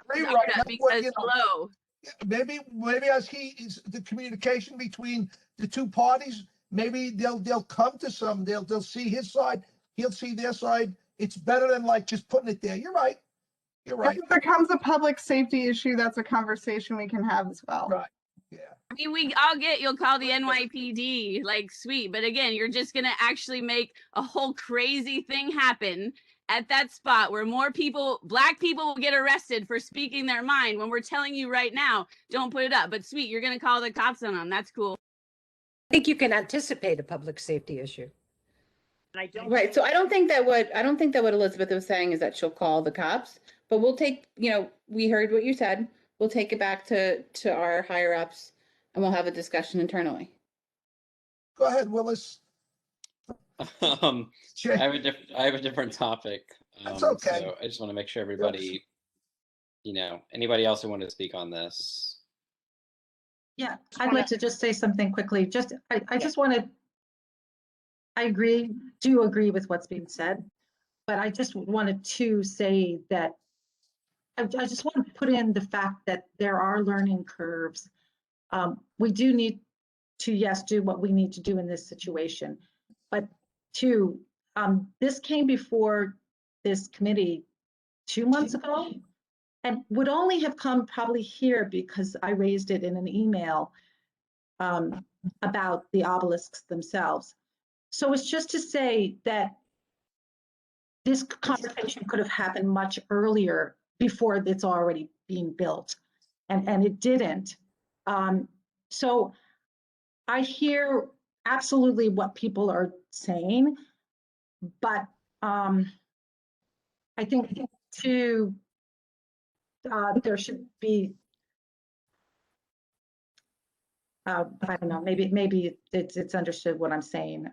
S13: Because hello.
S1: Maybe as is the communication between the two parties, maybe they'll come to some. They'll see his side. He'll see their side. It's better than like just putting it there. You're right. You're right.
S10: If it becomes a public safety issue, that's a conversation we can have as well.
S1: Right. Yeah.
S13: I mean, we all get you'll call the NYPD, like, sweet. But again, you're just going to actually make a whole crazy thing happen at that spot where more people, Black people, will get arrested for speaking their mind when we're telling you right now, don't put it up. But sweet, you're going to call the cops on them. That's cool.
S3: I think you can anticipate a public safety issue.
S9: And I don't
S11: Right. So I don't think that what Elizabeth was saying is that she'll call the cops, but we'll take, we heard what you said. We'll take it back to our higher ups and we'll have a discussion internally.
S1: Go ahead, Willis.
S8: I have a different topic.
S1: That's okay.
S8: So I just want to make sure everybody, anybody else who wanted to speak on this.
S7: Yeah, I'd like to just say something quickly. I just want to, I do agree with what's being said, but I just wanted to say that I just want to put in the fact that there are learning curves. We do need to, yes, do what we need to do in this situation. But two, this came before this committee 2 months ago and would only have come probably here because I raised it in an email about the obelisks themselves. So it's just to say that this conversation could have happened much earlier before it's already being built, and it didn't. So I hear absolutely what people are saying, but I think too, there should be, I don't know, maybe it's understood what I'm saying.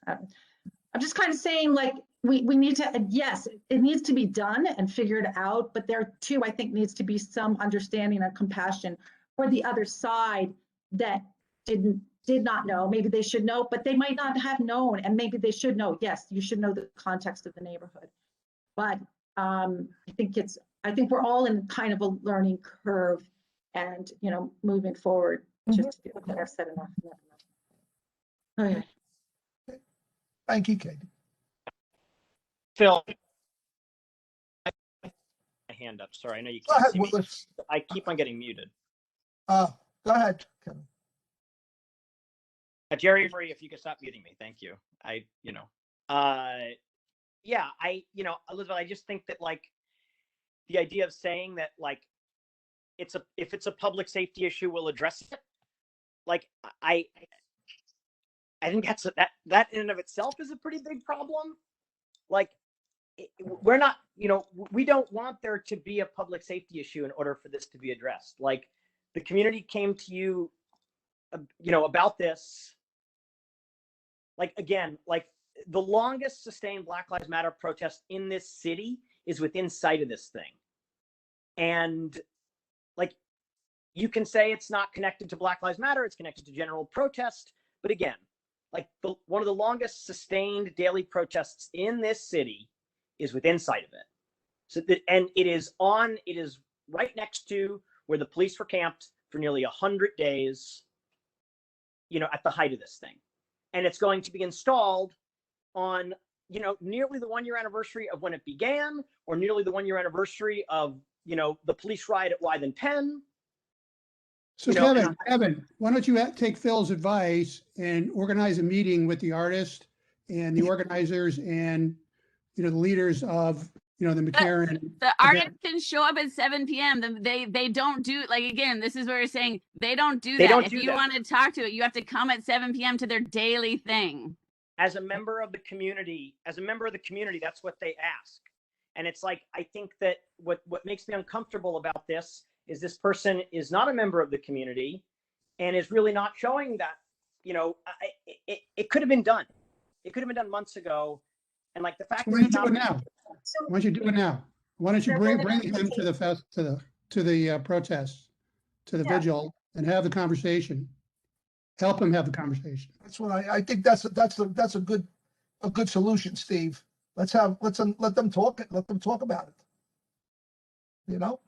S7: I'm just kind of saying, like, we need to, yes, it needs to be done and figured out, but there too, I think, needs to be some understanding and compassion for the other side that did not know. Maybe they should know, but they might not have known, and maybe they should know. Yes, you should know the context of the neighborhood, but I think we're all in kind of a learning curve, and moving forward. Just to do what I've said enough. Okay.
S1: Thank you, Katie.
S9: Phil, my hand up. Sorry, I know you
S1: Go
S9: can't
S1: ahead,
S9: see me.
S1: Willis.
S9: I keep on getting muted.
S1: Go ahead, Kevin.
S9: Jerry, if you could stop muting me, thank you. Elizabeth, I just think that, like, the idea of saying that, like, if it's a public safety issue, we'll address it. Like, I think that in and of itself is a pretty big problem. Like, we're not, we don't want there to be a public safety issue in order for this to be addressed. Like, the community came to you, about this. Like, again, like, the longest sustained Black Lives Matter protest in this city is within sight of this thing. And, like, you can say it's not connected to Black Lives Matter, it's connected to general protest. But again, like, one of the longest sustained daily protests in this city is within sight of it. So and it is right next to where the police were camped for nearly 100 days, at the height of this thing. And it's going to be installed on, nearly the 1-year anniversary of when it began, or nearly the 1-year anniversary of, the police riot at Wythen Penn.
S6: So Kevin, why don't you take Phil's advice and organize a meeting with the artist and the organizers and, the leaders of, the McCarran.
S13: The artists can show up at 7 p.m. They don't do, like, again, this is where we're saying they don't do that. If you want to talk to it, you have to come at 7 p.m. to their daily thing.
S9: As a member of the community, that's what they ask. And it's like, I think that what makes me uncomfortable about this is this person is not a member of the community and is really not showing that, it could have been done. It could have been done months ago. And, like, the fact
S6: Why don't you do it now? Why don't you do it now? Why don't you bring him to the protest, to the vigil, and have the conversation? Help him have the conversation.
S1: That's what I think. That's a good solution, Steve. Let them talk. Let them talk about it.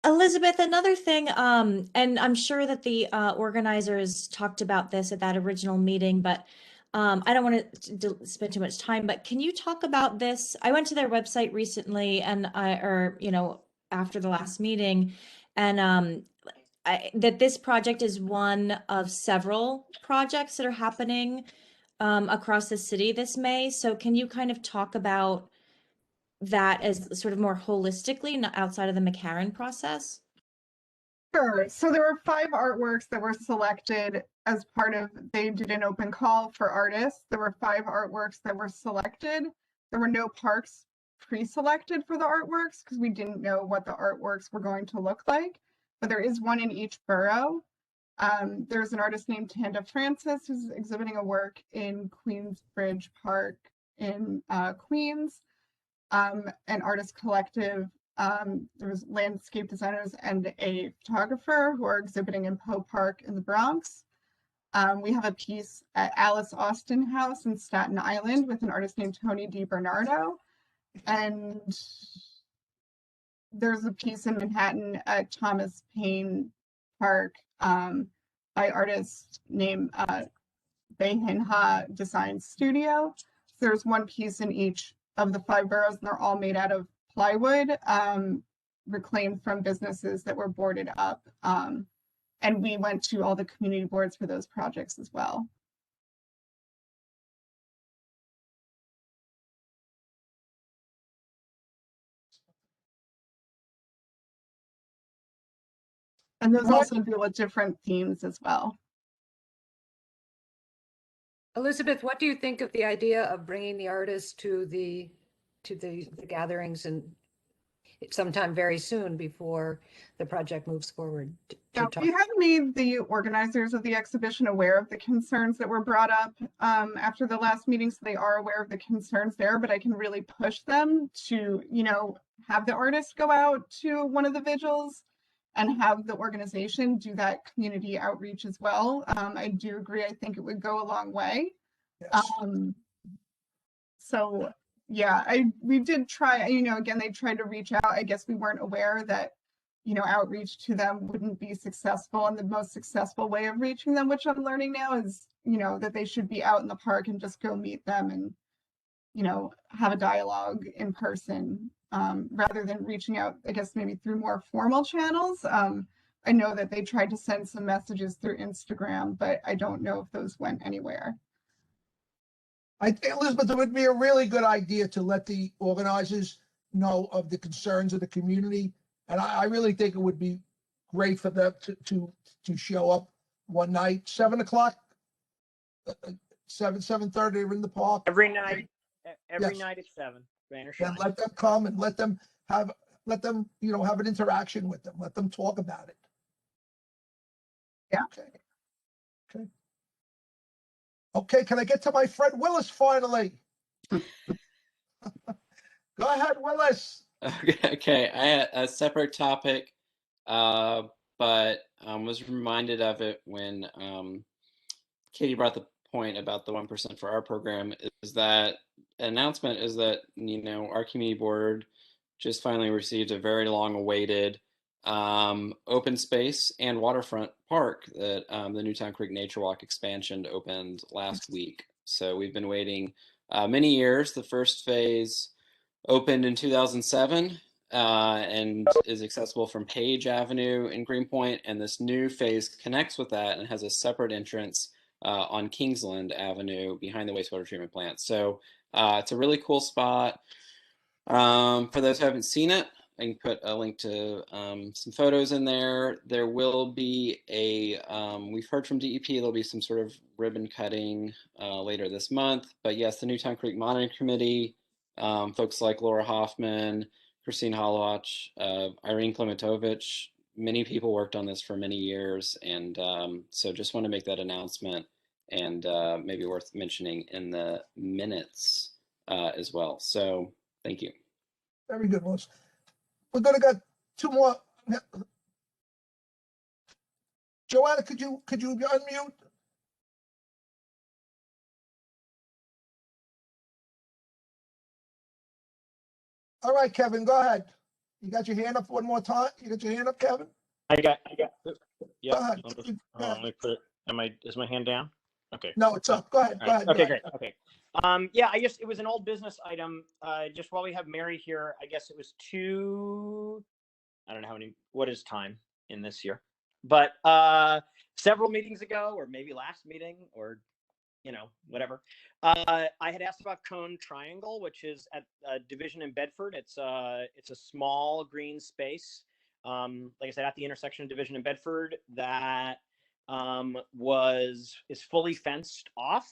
S5: Elizabeth, another thing, and I'm sure that the organizers talked about this at that original meeting, but I don't want to spend too much time, but can you talk about this? I went to their website recently and after the last meeting, and that this project is one of several projects that are happening across the city this May. So can you kind of talk about that as sort of more holistically, not outside of the McCarran process?
S10: Sure. So there were 5 artworks that were selected as part of, they did an open call for artists. There were 5 artworks that were selected. There were no parks pre-selected for the artworks because we didn't know what the artworks were going to look like, but there is one in each borough. There's an artist named Tanda Francis who's exhibiting a work in Queensbridge Park in Queens, an artist collective. There was landscape designers and a photographer who are exhibiting in Poe Park in the Bronx. We have a piece at Alice Austin House in Staten Island with an artist named Tony DiBernardo. And there's a piece in Manhattan at Thomas Paine Park by artist named Behin Ha Design Studio. So there's one piece in each of the 5 boroughs, and they're all made out of plywood, reclaimed from businesses that were boarded up. And we went to all the community boards for those projects as well. And those also deal with different themes as well.
S3: Elizabeth, what do you think of the idea of bringing the artists to the gatherings and sometime very soon before the project moves forward?
S10: We have made the organizers of the exhibition aware of the concerns that were brought up after the last meeting, so they are aware of the concerns there, but I can really push them to, have the artist go out to one of the vigils and have the organization do that community outreach as well. I do agree. I think it would go a long way.
S1: Yes.
S10: So yeah, we did try, again, they tried to reach out. I guess we weren't aware that, outreach to them wouldn't be successful. And the most successful way of reaching them, which I'm learning now, is, that they should be out in the park and just go meet them and, have a dialogue in person, rather than reaching out, I guess, maybe through more formal channels. I know that they tried to send some messages through Instagram, but I don't know if those went anywhere.
S1: I think, Elizabeth, it would be a really good idea to let the organizers know of the concerns of the community. And I really think it would be great for them to show up one night, 7 o'clock, 7:30, they're in the park.
S9: Every night,
S1: Yes.
S9: night at 7.
S1: And let them come and let them have an interaction with them. Let them talk about it.
S10: Yeah.
S1: Okay, can I get to my friend Willis finally? Go ahead, Willis.
S8: Okay. I had a separate topic, but was reminded of it when Katie brought the point about the 1% for our program. Is that announcement is that our community board just finally received a very long-awaited open space and waterfront park that the Newtown Creek Nature Walk expansion opened last week. So we've been waiting many years. The first phase opened in 2007 and is accessible from Page Avenue in Greenpoint. And this new phase connects with that and has a separate entrance on Kingsland Avenue behind the wastewater treatment plant. So it's a really cool spot. For those who haven't seen it, I can put a link to some photos in there. There will be we've heard from DEP, there'll be some sort of ribbon cutting later this month. But yes, the Newtown Creek Monitoring Committee, folks like Laura Hoffman, Christine Holowach, Irene Klimatovich, many people worked on this for many years. And so just want to make that announcement, and maybe worth mentioning in the minutes as well. So thank you.
S1: Very good, Willis. We're going to get 2 more. Joanna, could you unmute? All right, Kevin, go ahead. You got your hand up one more time? You got your hand up, Kevin?
S9: I got. Yeah.
S1: Go ahead.
S9: Let me put it. Is my hand down? Okay.
S1: No, it's up. Go ahead.
S9: All
S1: Go
S9: right.
S1: ahead. go
S9: Okay,
S1: ahead.
S9: great. Okay. Yeah, it was an old business item. Just while we have Mary here, I guess it was I don't know what is time in this year, but several meetings ago, or maybe last meeting, or whatever. I had asked about Cone Triangle, which is at Division in Bedford. It's a small green space, like I said, at the intersection of Division and Bedford that is fully fenced off.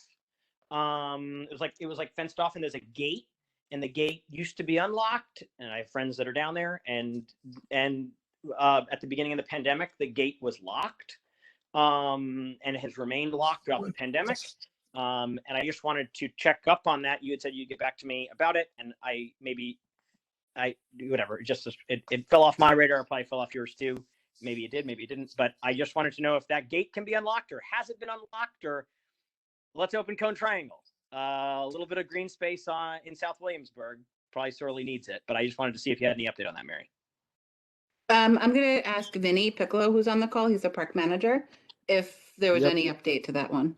S9: It was like fenced off, and there's a gate, and the gate used to be unlocked. And I have friends that are down there, and at the beginning of the pandemic, the gate was locked, and it has remained locked throughout the pandemic. And I just wanted to check up on that. You had said you'd get back to me about it, and whatever. It fell off my radar. It probably fell off yours too. Maybe it did, maybe it didn't. But I just wanted to know if that gate can be unlocked, or has it been unlocked, or let's open Cone Triangle. A little bit of green space in South Williamsburg probably sorely needs it. But I just wanted to see if you had any update on that, Mary.
S11: I'm going to ask Vinny Piccolo, who's on the call. He's a park manager, if there was any update to that one.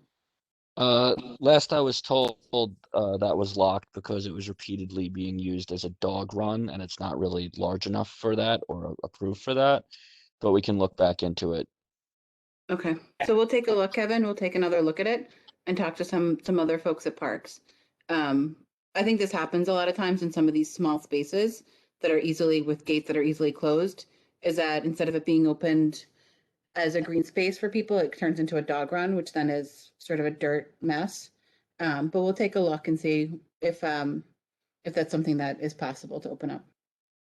S12: Last I was told, that was locked because it was repeatedly being used as a dog run, and it's not really large enough for that or approved for that, but we can look back into it.
S11: Okay, so we'll take a look, Kevin. We'll take another look at it and talk to some other folks at parks. I think this happens a lot of times in some of these small spaces that are with gates that are easily closed, is that instead of it being opened as a green space for people, it turns into a dog run, which then is sort of a dirt mess. But we'll take a look and see if that's something that is possible to open up.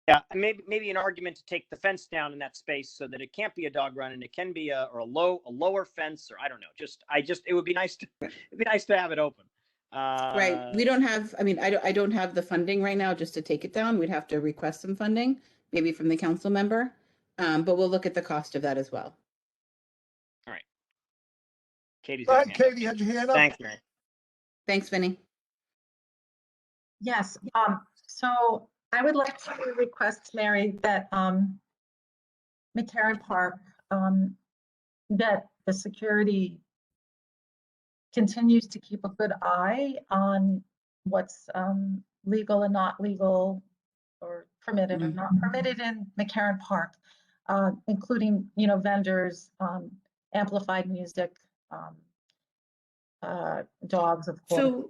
S9: Yeah, and maybe an argument to take the fence down in that space so that it can't be a dog run, and it can be a lower fence, or I don't know. It would be nice to have it open.
S11: Right. We don't have. I mean, I don't have the funding right now just to take it down. We'd have to request some funding, maybe from the council member. But we'll look at the cost of that as well.
S9: All right. Katie's
S1: Go ahead, Katie, had your hand up.
S9: Thanks, Mary.
S11: Thanks, Vinny.
S7: Yes, so I would like to request, Mary, that McCarran Park, that the security continues to keep a good eye on what's legal and not legal, or permitted or not permitted in McCarran Park, including, vendors, amplified music, dogs, of course.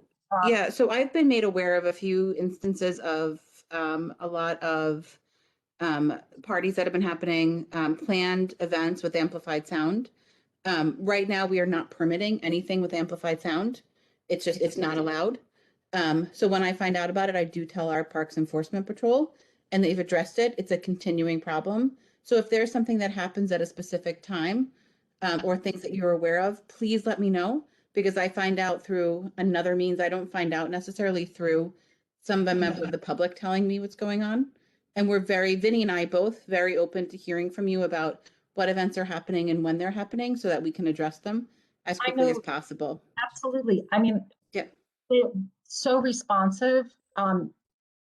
S11: So I've been made aware of a few instances of a lot of parties that have been happening, planned events with amplified sound. Right now, we are not permitting anything with amplified sound. It's not allowed. So when I find out about it, I do tell our Parks Enforcement Patrol, and they've addressed it. It's a continuing problem. So if there's something that happens at a specific time, or things that you're aware of, please let me know, because I find out through another means. I don't find out necessarily through some member of the public telling me what's going on. And Vinny and I both very open to hearing from you about what events are happening and when they're happening, so that we can address them as quickly as possible.
S7: Absolutely. I mean, they're so responsive.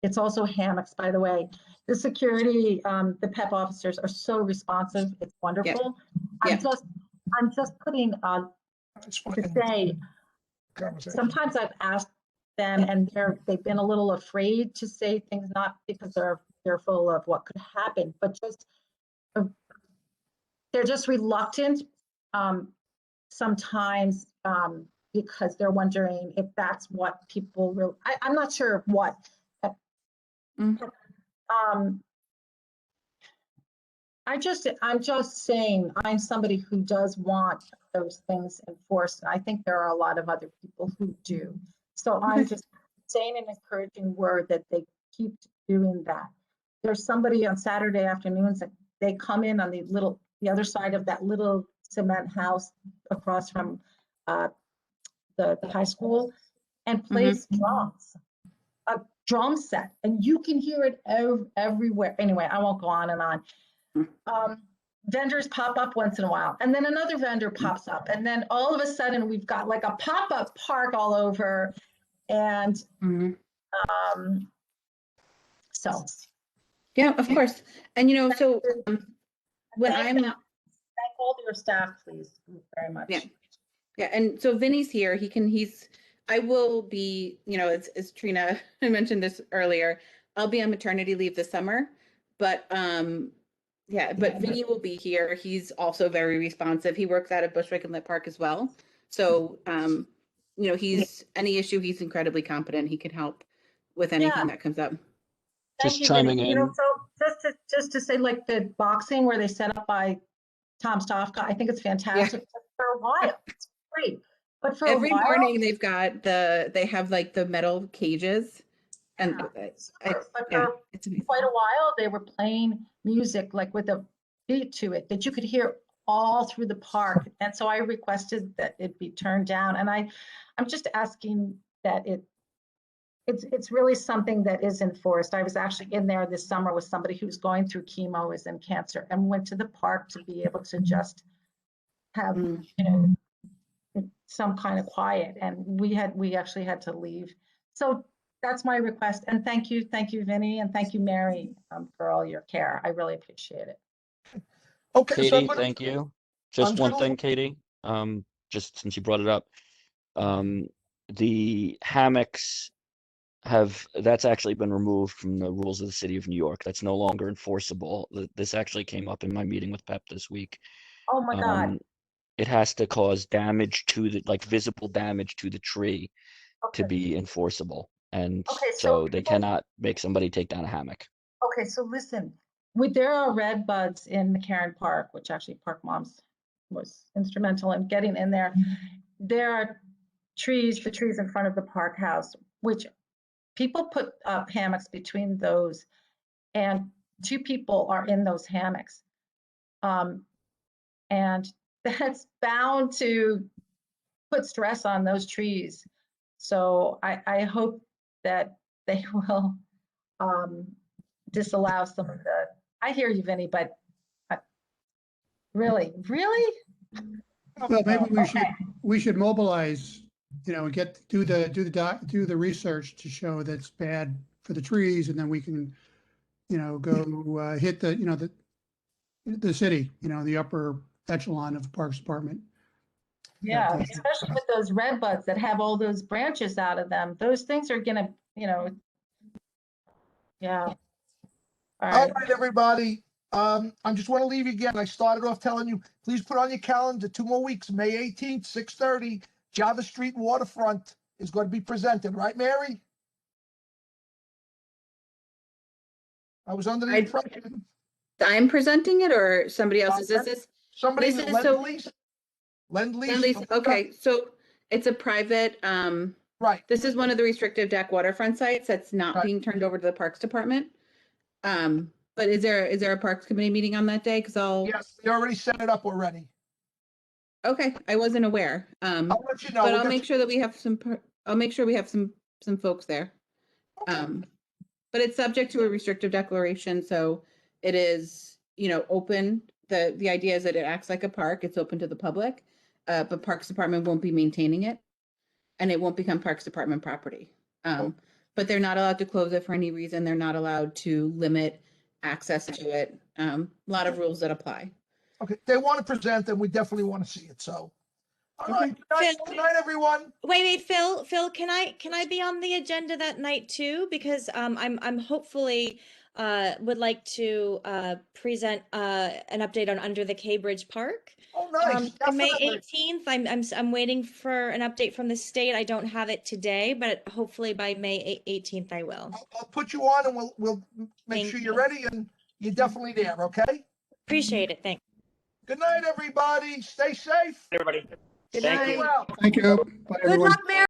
S7: It's also hammocks, by the way. The security, the PEP officers are so responsive. It's wonderful. I'm just putting to say, sometimes I've asked them, and they've been a little afraid to say things, not because they're fearful of what could happen, but just they're just reluctant sometimes, because they're wondering if that's what people really, I'm not sure what. I'm just saying, I'm somebody who does want those things enforced. And I think there are a lot of other people who do. So I'm just saying an encouraging word that they keep doing that. There's somebody on Saturday afternoons that they come in on the other side of that little cement house across from the high school, and plays drums, a drum set, and you can hear it everywhere. Anyway, I won't go on and on. Vendors pop up once in a while, and then another vendor pops up, and then all of a sudden we've got like a pop-up park all over. And so
S11: yeah, of course. And so when
S7: thank all your staff, please, very much.
S11: Yeah, and so Vinny's here. I will be, as Trina mentioned this earlier, I'll be on maternity leave this summer, but but Vinny will be here. He's also very responsive. He works out of Bushwick and Lit Park as well. So, he's any issue, he's incredibly competent. He can help with anything that comes up.
S12: Just
S7: Thank you,
S12: chiming
S7: Vinny. You know,
S12: in.
S7: so just to say, like the boxing where they set up by Tom Stofka, I think it's fantastic. For a while, it's great. But for
S11: Every
S7: a while,
S11: morning they have like the metal cages, and
S7: it's
S11: it's amazing.
S7: quite a while they were playing music like with a beat to it that you could hear all through the park. And so I requested that it be turned down. And I'm just asking that it's really something that is enforced. I was actually in there this summer with somebody who's going through chemo and cancer, and went to the park to be able to just have, some kind of quiet. And we actually had to leave. So that's my request. And thank you, Vinny, and thank you, Mary, for all your care. I really appreciate it.
S1: Okay, so
S12: Katie, thank you. Just one thing, Katie, just since you brought it up. The hammocks that's actually been removed from the rules of the city of New York. That's no longer enforceable. This actually came up in my meeting with PEP this week.
S7: Oh my God.
S12: It has to cause damage to visible damage to the tree to be enforceable. And so they cannot make somebody take down a hammock.
S7: Okay, so listen, there are red buds in the Karen Park, which actually Park Moms was instrumental in getting in there. There are the trees in front of the park house, which people put up hammocks between those, and 2 people are in those hammocks. And that's bound to put stress on those trees. So I hope that they will disallow some of the, I hear you, Vinny, but really?
S6: Well, maybe we should mobilize, and do the research to show that's bad for the trees, and then we can, go hit the city, the upper echelon of the Parks Department.
S7: Yeah, especially with those red buds that have all those branches out of them. Those things are gonna, yeah.
S1: All right, everybody. I just want to leave you again. I started off telling you, please put on your calendar 2 more weeks. May 18th, 6:30, Java Street Waterfront is going to be presented. Right, Mary? I was under the impression.
S11: I'm presenting it, or somebody else is this?
S1: Somebody
S11: This is
S1: Lend-Lease.
S11: Okay, so it's a private,
S1: right.
S11: This is one of the restrictive deck waterfront sites that's not being turned over to the Parks Department. But is there a Parks Committee meeting on that day?
S1: Yes, we already set it up already.
S11: Okay, I wasn't aware.
S1: I'll let you know.
S11: But I'll make sure that we have some folks there. But it's subject to a restrictive declaration, so it is, open. The idea is that it acts like a park. It's open to the public, but Parks Department won't be maintaining it, and it won't become Parks Department property. But they're not allowed to close it for any reason. They're not allowed to limit access to it. A lot of rules that apply.
S1: Okay, they want to present, and we definitely want to see it. So, all right, good night, everyone.
S5: Wait, Phil, can I be on the agenda that night too? Because I'm hopefully would like to present an update on Under the K Bridge Park.
S1: Oh, nice.
S5: On May 18th. I'm waiting for an update from the state. I don't have it today, but hopefully by May 18th I will.
S1: I'll put you on, and we'll make sure you're ready, and you're definitely there. Okay.
S5: Appreciate it. Thanks.
S1: Good night, everybody. Stay safe.
S9: Everybody.
S1: Good night.
S6: Thank you. Bye, everyone.
S5: Good luck, Mary.